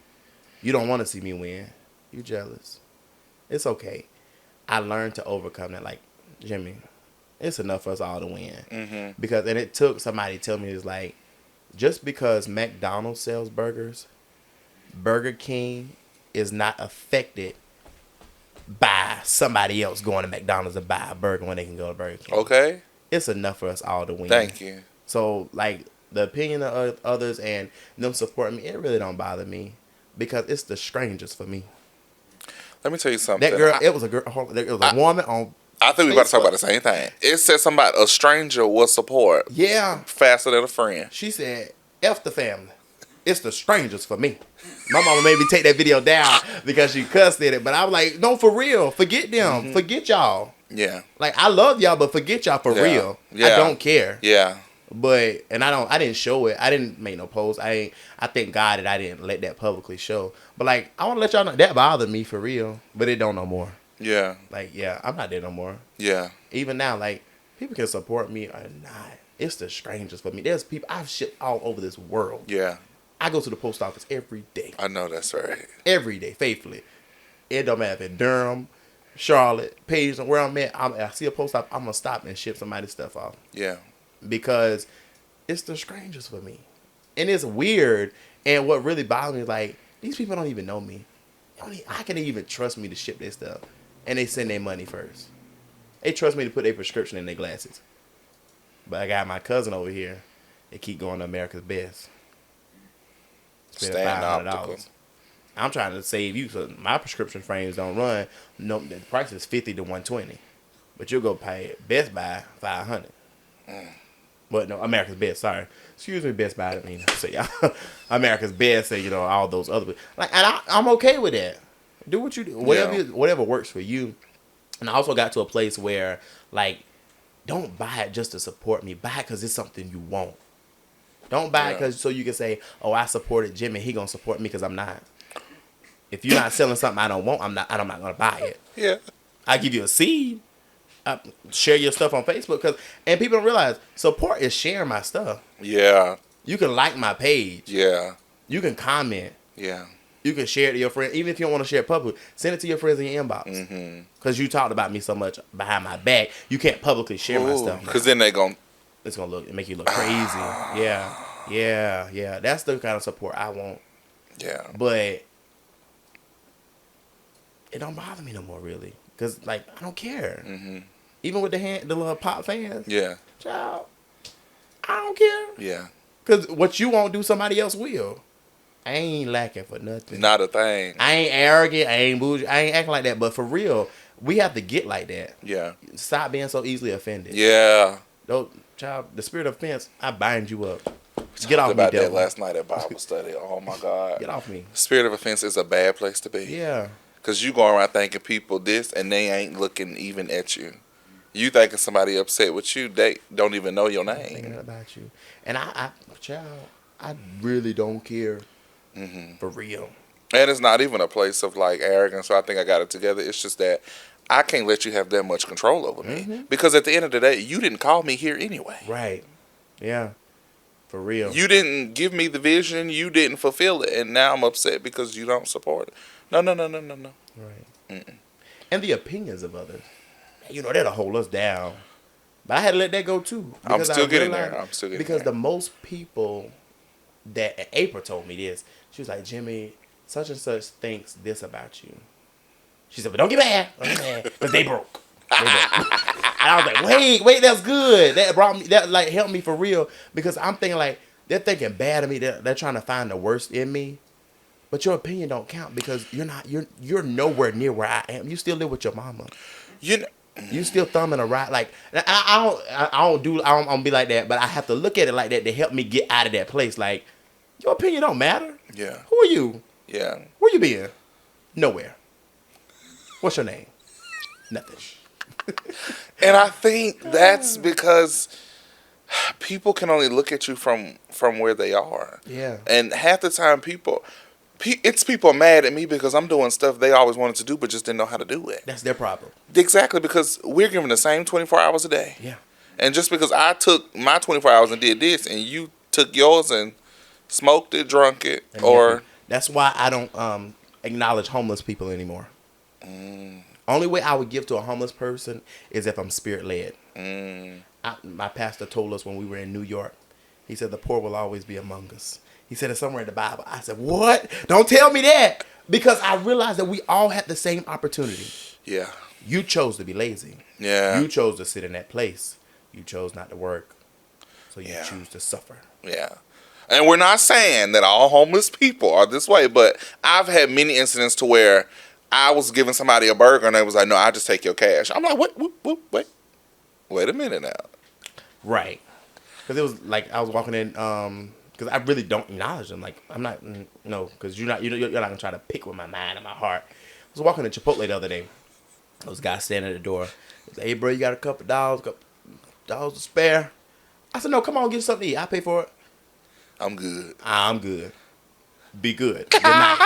Speaker 2: You don't want to see me win. You jealous. It's okay. I learned to overcome that. Like, Jimmy, it's enough for us all to win.
Speaker 1: Mm-hmm.
Speaker 2: Because, and it took somebody to tell me, it's like, just because McDonald's sells burgers, Burger King is not affected by somebody else going to McDonald's and buy a burger when they can go to Burger King.
Speaker 1: Okay.
Speaker 2: It's enough for us all to win.
Speaker 1: Thank you.
Speaker 2: So, like, the opinion of others and them supporting me, it really don't bother me because it's the strangers for me.
Speaker 1: Let me tell you something.
Speaker 2: That girl, it was a girl, it was a woman on
Speaker 1: I think we about to talk about the same thing. It said something about a stranger will support.
Speaker 2: Yeah.
Speaker 1: Faster than a friend.
Speaker 2: She said, F the family. It's the strangers for me. My mama made me take that video down because she cussed at it. But I was like, no, for real. Forget them. Mm-hmm. Forget y'all.
Speaker 1: Yeah.
Speaker 2: Like, I love y'all, but forget y'all for real. Yeah. I don't care.
Speaker 1: Yeah.
Speaker 2: But, and I didn't show it. I didn't make no post. I thank God that I didn't let that publicly show. But, like, I want to let y'all know that bothered me for real. But it don't no more.
Speaker 1: Yeah.
Speaker 2: Like, yeah, I'm not there no more.
Speaker 1: Yeah.
Speaker 2: Even now, like, people can support me or not. It's the strangers for me. There's people, I've shipped all over this world.
Speaker 1: Yeah.
Speaker 2: I go to the post office every day.
Speaker 1: I know that's right.
Speaker 2: Every day, faithfully. It don't matter if it's Durham, Charlotte, Pageland, where I'm at. I see a post office, I'm going to stop and ship somebody's stuff off.
Speaker 1: Yeah.
Speaker 2: Because it's the strangers for me. And it's weird. And what really bothers me is, like, these people don't even know me. How can they even trust me to ship their stuff? And they send their money first. They trust me to put their prescription in their glasses. But I got my cousin over here. They keep going to America's Best. Spend $500. I'm trying to save you so my prescription frames don't run. No, the price is $50 to $120, but you'll go pay Best Buy $500. But no, America's Best. Sorry, excuse me, Best Buy. I didn't mean to say America's Best. Say all those other like, and I'm okay with that. Do what you do, whatever works for you. And I also got to a place where like, don't buy it just to support me. Buy it because it's something you want. Don't buy it because so you can say, oh, I supported Jimmy. He gonna support me because I'm not. If you're not selling something I don't want, I'm not gonna buy it.
Speaker 1: Yeah.
Speaker 2: I give you a seed. Share your stuff on Facebook and people don't realize support is sharing my stuff.
Speaker 1: Yeah.
Speaker 2: You can like my page.
Speaker 1: Yeah.
Speaker 2: You can comment.
Speaker 1: Yeah.
Speaker 2: You can share it to your friends. Even if you don't want to share it publicly, send it to your friends in your inbox. Because you talked about me so much behind my back, you can't publicly share my stuff.
Speaker 1: Because then
Speaker 2: it's gonna make you look crazy. Yeah. That's the kind of support I want.
Speaker 1: Yeah.
Speaker 2: But it don't bother me no more, really. Because, like, I don't care. Even with the little pop fans.
Speaker 1: Yeah.
Speaker 2: Child, I don't care.
Speaker 1: Yeah.
Speaker 2: Because what you won't do, somebody else will. I ain't lacking for nothing.
Speaker 1: Not a thing.
Speaker 2: I ain't arrogant. I ain't bougie. I ain't acting like that. But for real, we have to get like that.
Speaker 1: Yeah.
Speaker 2: Stop being so easily offended.
Speaker 1: Yeah.
Speaker 2: Don't, child, the spirit of offense, I bind you up.
Speaker 1: Get off about me, that last night at Bible study. Oh, my God.
Speaker 2: Get off me.
Speaker 1: Spirit of offense is a bad place to be.
Speaker 2: Yeah.
Speaker 1: Because you going around thinking people this and they ain't looking even at you. You thinking somebody upset with you, they don't even know your name.
Speaker 2: Thinking about you. And child, I really don't care. For real.
Speaker 1: And it's not even a place of like arrogance, so I think I got it together. It's just that I can't let you have that much control over me. Because at the end of the day, you didn't call me here anyway.
Speaker 2: Right. Yeah. For real.
Speaker 1: You didn't give me the vision. You didn't fulfill it. And now I'm upset because you don't support it. No.
Speaker 2: Right. And the opinions of others. That'll hold us down. But I had to let that go too.
Speaker 1: I'm still getting there.
Speaker 2: Because the most people that April told me this. She was like, Jimmy, such and such thinks this about you. She said, but don't get mad. Because they broke. And I was like, wait, that's good. That brought me, that like helped me for real. Because I'm thinking like, they're thinking bad of me. They're trying to find the worst in me. But your opinion don't count because you're nowhere near where I am. You still live with your mama. You still thumbing a ride. Like, I don't be like that, but I have to look at it like that to help me get out of that place. Like, your opinion don't matter.
Speaker 1: Yeah.
Speaker 2: Who are you?
Speaker 1: Yeah.
Speaker 2: Where you been? Nowhere. What's your name? Nothing.
Speaker 1: And I think that's because people can only look at you from where they are.
Speaker 2: Yeah.
Speaker 1: And half the time people mad at me because I'm doing stuff they always wanted to do but just didn't know how to do it.
Speaker 2: That's their problem.
Speaker 1: Exactly, because we're given the same 24 hours a day.
Speaker 2: Yeah.
Speaker 1: And just because I took my 24 hours and did this and you took yours and smoked it, drunk it,
Speaker 2: that's why I don't acknowledge homeless people anymore. Only way I would give to a homeless person is if I'm spirit led. My pastor told us when we were in New York, he said the poor will always be among us. He said it somewhere in the Bible. I said, what? Don't tell me that. Because I realized that we all had the same opportunity.
Speaker 1: Yeah.
Speaker 2: You chose to be lazy.
Speaker 1: Yeah.
Speaker 2: You chose to sit in that place. You chose not to work. So you choose to suffer.
Speaker 1: Yeah. And we're not saying that all homeless people are this way, but I've had many incidents to where I was giving somebody a burger and they was like, no, I'll just take your cash. I'm like, wait a minute now.
Speaker 2: Right. Because it was like I was walking in, because I really don't acknowledge them. Like, I'm not, because you're not going to try to pick with my mind and my heart. I was walking to Chipotle the other day. Those guys standing at the door. He said, hey, bro, you got a couple dollars to spare? I said, no, come on, get something to eat. I'll pay for it.
Speaker 1: I'm good.
Speaker 2: I'm good. Be good. Good night.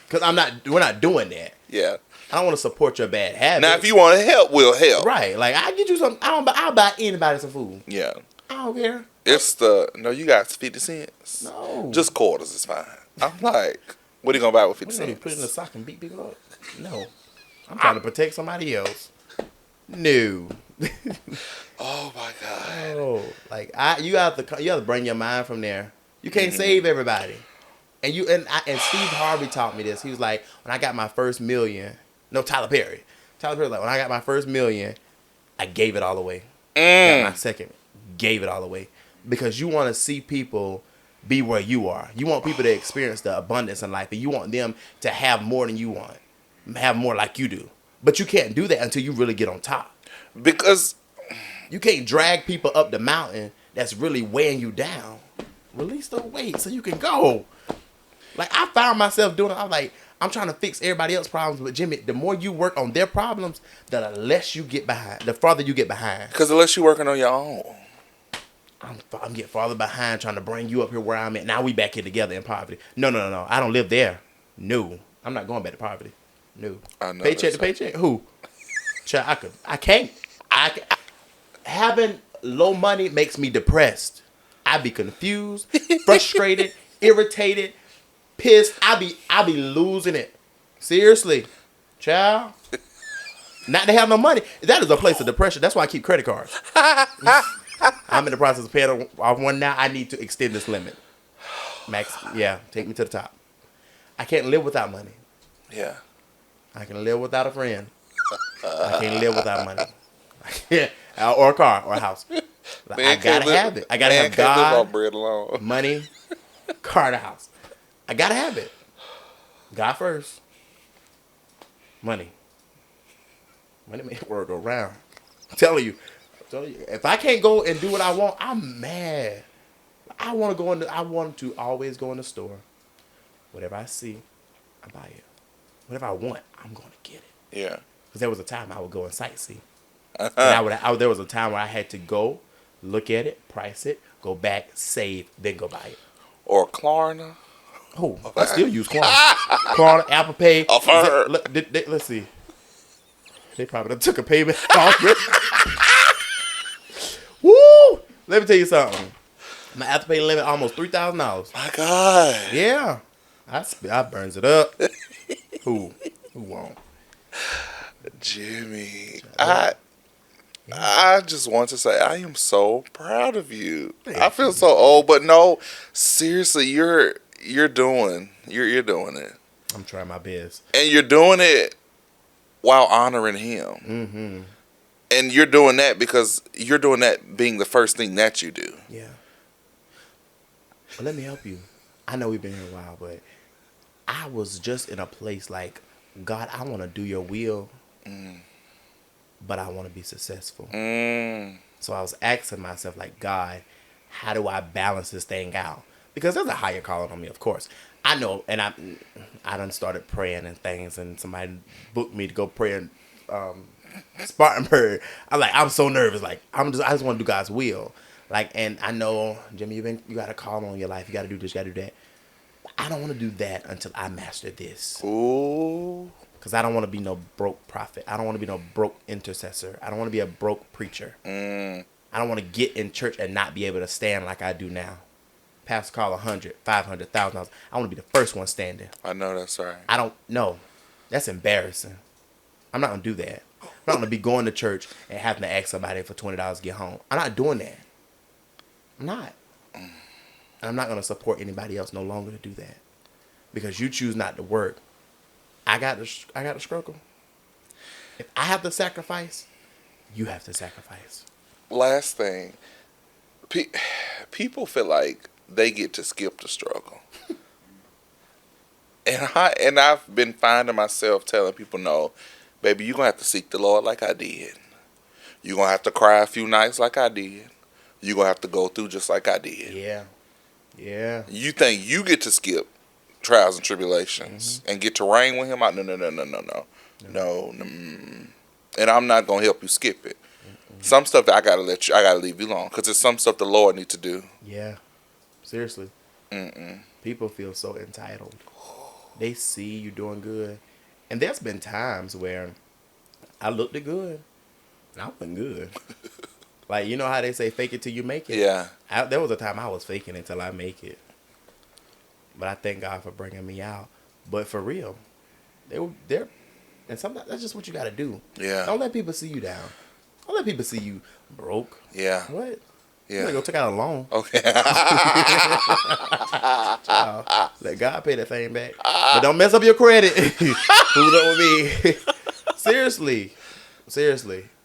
Speaker 2: Because we're not doing that.
Speaker 1: Yeah.
Speaker 2: I don't want to support your bad habits.
Speaker 1: Now, if you want to help, we'll help.
Speaker 2: Right. Like, I'll get you something. I'll buy anybody some food.
Speaker 1: Yeah.
Speaker 2: I don't care.
Speaker 1: It's you got 50 cents.
Speaker 2: No.
Speaker 1: Just quarters is fine. I'm like, what are you going to buy with 50 cents?
Speaker 2: Put it in the sock and beat people up? No. I'm trying to protect somebody else. No.
Speaker 1: Oh, my God.
Speaker 2: Oh. Like, you have to bring your mind from there. You can't save everybody. And Steve Harvey taught me this. He was like, when I got my first $1 million, no, Tyler Perry. Tyler Perry was like, when I got my first $1 million, I gave it all away. Got my second, gave it all away. Because you want to see people be where you are. You want people to experience the abundance in life, and you want them to have more than you want, have more like you do. But you can't do that until you really get on top.
Speaker 1: Because
Speaker 2: you can't drag people up the mountain that's really weighing you down, release the weight so you can go. Like, I found myself doing it. I'm like, I'm trying to fix everybody else's problems. But Jimmy, the more you work on their problems, the less you get behind. The farther you get behind.
Speaker 1: Because unless you're working on your own.
Speaker 2: I'm getting farther behind trying to bring you up here where I'm at. Now we back here together in poverty. No. I don't live there. No. I'm not going back to poverty. No.
Speaker 1: I know
Speaker 2: paycheck to paycheck? Who? Child, I can't. Having low money makes me depressed. I be confused, frustrated, irritated, pissed. I be losing it. Seriously. Child. Not to have no money. That is a place of depression. That's why I keep credit cards. I'm in the process of paying off one now. I need to extend this limit. Max, yeah, take me to the top. I can't live without money.
Speaker 1: Yeah.
Speaker 2: I can live without a friend. I can't live without money. Or a car or a house. I gotta have it. I gotta have God,
Speaker 1: live off bread alone.
Speaker 2: money, car, and a house. I gotta have it. God first. Money. Money make the world go round. I'm telling you. If I can't go and do what I want, I'm mad. I want to always go in the store. Whatever I see, I buy it. Whatever I want, I'm going to get it.
Speaker 1: Yeah.
Speaker 2: Because there was a time I would go and sightsee. And there was a time where I had to go, look at it, price it, go back, save, then go buy it.
Speaker 1: Or Klarna.
Speaker 2: Oh, I still use Klarna. Klarna, Apple Pay. Let's see. They probably done took a payment off it. Woo! Let me tell you something. My Apple Pay limit almost $3,000.
Speaker 1: My God.
Speaker 2: Yeah. I burns it up. Who won't?
Speaker 1: Jimmy, I just want to say I am so proud of you. I feel so old, but no, seriously, you're doing it.
Speaker 2: I'm trying my best,
Speaker 1: and you're doing it while honoring him.
Speaker 2: Mm-hmm.
Speaker 1: And you're doing that because you're doing that being the first thing that you do.
Speaker 2: Yeah. But let me help you. I know we've been here a while, but I was just in a place like, God, I want to do your will, but I want to be successful. So I was asking myself, like, God, how do I balance this thing out? Because there's a higher calling on me, of course. I know, and I done started praying and things, and somebody booked me to go pray in Spartanburg. I'm so nervous. Like, I just want to do God's will. Like, and I know, Jimmy, you got a call on your life. You got to do this, you got to do that. I don't want to do that until I master this.
Speaker 1: Ooh.
Speaker 2: Because I don't want to be no broke prophet. I don't want to be no broke intercessor. I don't want to be a broke preacher. I don't want to get in church and not be able to stand like I do now. Pastor call $100, $500, $1,000. I want to be the first one standing.
Speaker 1: I know that's right.
Speaker 2: I don't know. That's embarrassing. I'm not going to do that. I'm not going to be going to church and having to ask somebody for $20 to get home. I'm not doing that. I'm not. And I'm not going to support anybody else no longer to do that. Because you choose not to work. I got to struggle. If I have to sacrifice, you have to sacrifice.
Speaker 1: Last thing. People feel like they get to skip the struggle. And I've been finding myself telling people, no, baby, you're going to have to seek the Lord like I did. You're going to have to cry a few nights like I did. You're going to have to go through just like I did.
Speaker 2: Yeah. Yeah.
Speaker 1: You think you get to skip trials and tribulations and get to reign with him? No. And I'm not going to help you skip it. Some stuff I got to leave you alone because it's some stuff the Lord needs to do.
Speaker 2: Yeah. Seriously. People feel so entitled. They see you doing good. And there's been times where I looked good and I wasn't good. Like, you know how they say fake it till you make it?
Speaker 1: Yeah.
Speaker 2: There was a time I was faking it till I make it. But I thank God for bringing me out. But for real, they're and sometimes that's just what you got to do.
Speaker 1: Yeah.
Speaker 2: Don't let people see you down. Don't let people see you broke.
Speaker 1: Yeah.
Speaker 2: What?
Speaker 1: Yeah.
Speaker 2: You gotta go take out a loan.
Speaker 1: Okay.
Speaker 2: Let God pay that thing back. But don't mess up your credit. Who's up with me? Seriously.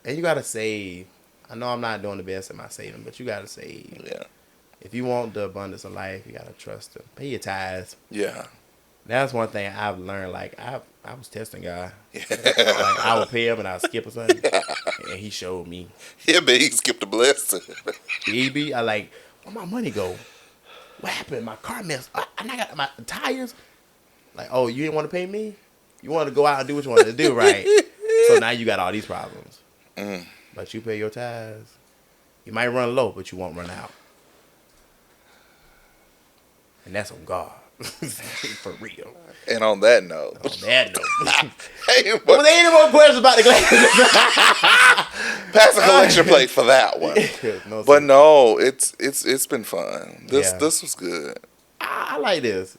Speaker 2: And you gotta save. I know I'm not doing the best at my saving, but you gotta save.
Speaker 1: Yeah.
Speaker 2: If you want the abundance of life, you gotta trust him. Pay your tithes.
Speaker 1: Yeah.
Speaker 2: That's one thing I've learned. Like I was testing God.
Speaker 1: Yeah.
Speaker 2: Like I would pay him and I would skip or something. and he showed me.
Speaker 1: Yeah, but he skipped a blessing.
Speaker 2: Baby, I like, where my money go? What happened? My car messed up. And I got my tires. Like, oh, you didn't want to pay me? You wanted to go out and do what you wanted to do, right? So now you got all these problems. But you pay your tithes. You might run low, but you won't run out. And that's on God. For real.
Speaker 1: And on that note.
Speaker 2: Hey, was there any more questions about the glasses?
Speaker 1: Pass a collection plate for that one.
Speaker 2: No,
Speaker 1: but no, it's been fun. This was good.
Speaker 2: I like this.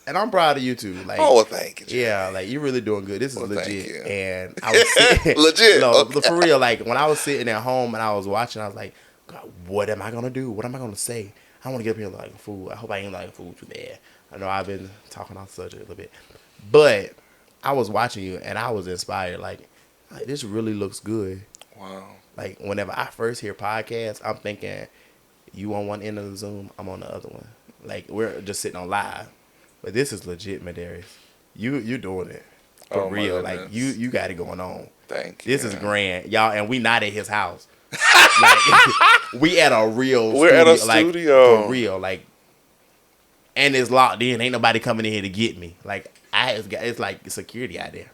Speaker 2: And I'm proud of you too. Like,
Speaker 1: oh, well, thank you. Jay.
Speaker 2: Yeah, like you're really doing good. This is legit. And I
Speaker 1: was sitting, legit.
Speaker 2: No, okay. For real. Like when I was sitting at home and I was watching, I was like, God, what am I gonna do? What am I gonna say? I want to get up here and like food. I hope I ain't like food too bad. I know I've been talking on subject a little bit, but I was watching you and I was inspired. Like this really looks good.
Speaker 1: Wow.
Speaker 2: Like whenever I first hear podcasts, I'm thinking you on one end of the Zoom, I'm on the other one. Like we're just sitting on live. But this is legit, Medarius. You doing it for real. Like you got it going on.
Speaker 1: Thank you.
Speaker 2: This is grand, y'all. And we not at his house. Like we at a real.
Speaker 1: We're
Speaker 2: studio,
Speaker 1: at a studio
Speaker 2: like, for real. Like, and it's locked in. Ain't nobody coming in here to get me. Like it's like security out there.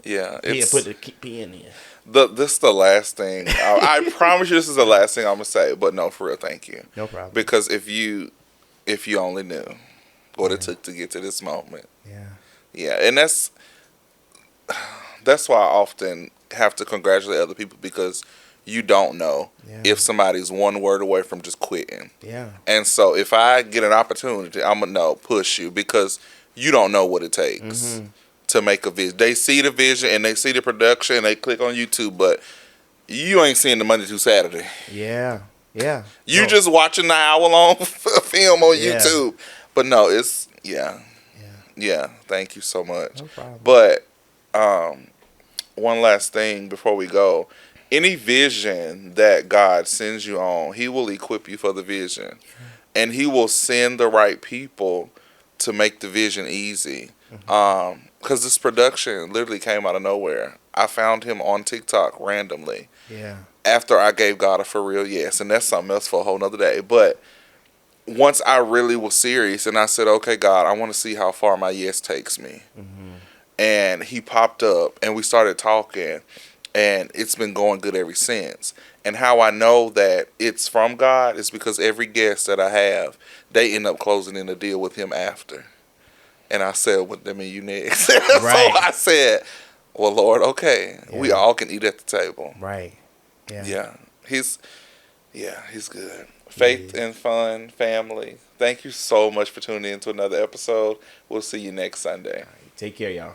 Speaker 1: Yeah,
Speaker 2: it's put the pin in.
Speaker 1: This is the last thing. I promise you, this is the last thing I'm gonna say. But no, for real, thank you.
Speaker 2: No problem.
Speaker 1: Because if you only knew what it took to get to this moment. Yeah, and that's why I often have to congratulate other people because you don't know if somebody's one word away from just quitting.
Speaker 2: Yeah.
Speaker 1: And so if I get an opportunity, I'm gonna push you because you don't know what it takes to make a vision. They see the vision and they see the production and they click on YouTube, but you ain't seeing the Monday through Saturday.
Speaker 2: Yeah. Yeah.
Speaker 1: You just watching the hour-long film on YouTube. But no, it's yeah. Thank you so much.
Speaker 2: No problem.
Speaker 1: But one last thing before we go: any vision that God sends you on, He will equip you for the vision, and He will send the right people to make the vision easy. Because this production literally came out of nowhere. I found him on TikTok randomly.
Speaker 2: Yeah.
Speaker 1: After I gave God a for real yes, and that's something else for a whole nother day. But once I really was serious and I said, okay, God, I want to see how far my yes takes me. And he popped up and we started talking and it's been going good ever since. And how I know that it's from God is because every guest that I have, they end up closing in a deal with him after. And I said, well, that mean you next. Right. So I said, well, Lord, okay, we all can eat at the table.
Speaker 2: Right.
Speaker 1: Yeah. He's good. Faith and Fun family. Thank you so much for tuning in to another episode. We'll see you next Sunday.
Speaker 2: Take care, y'all.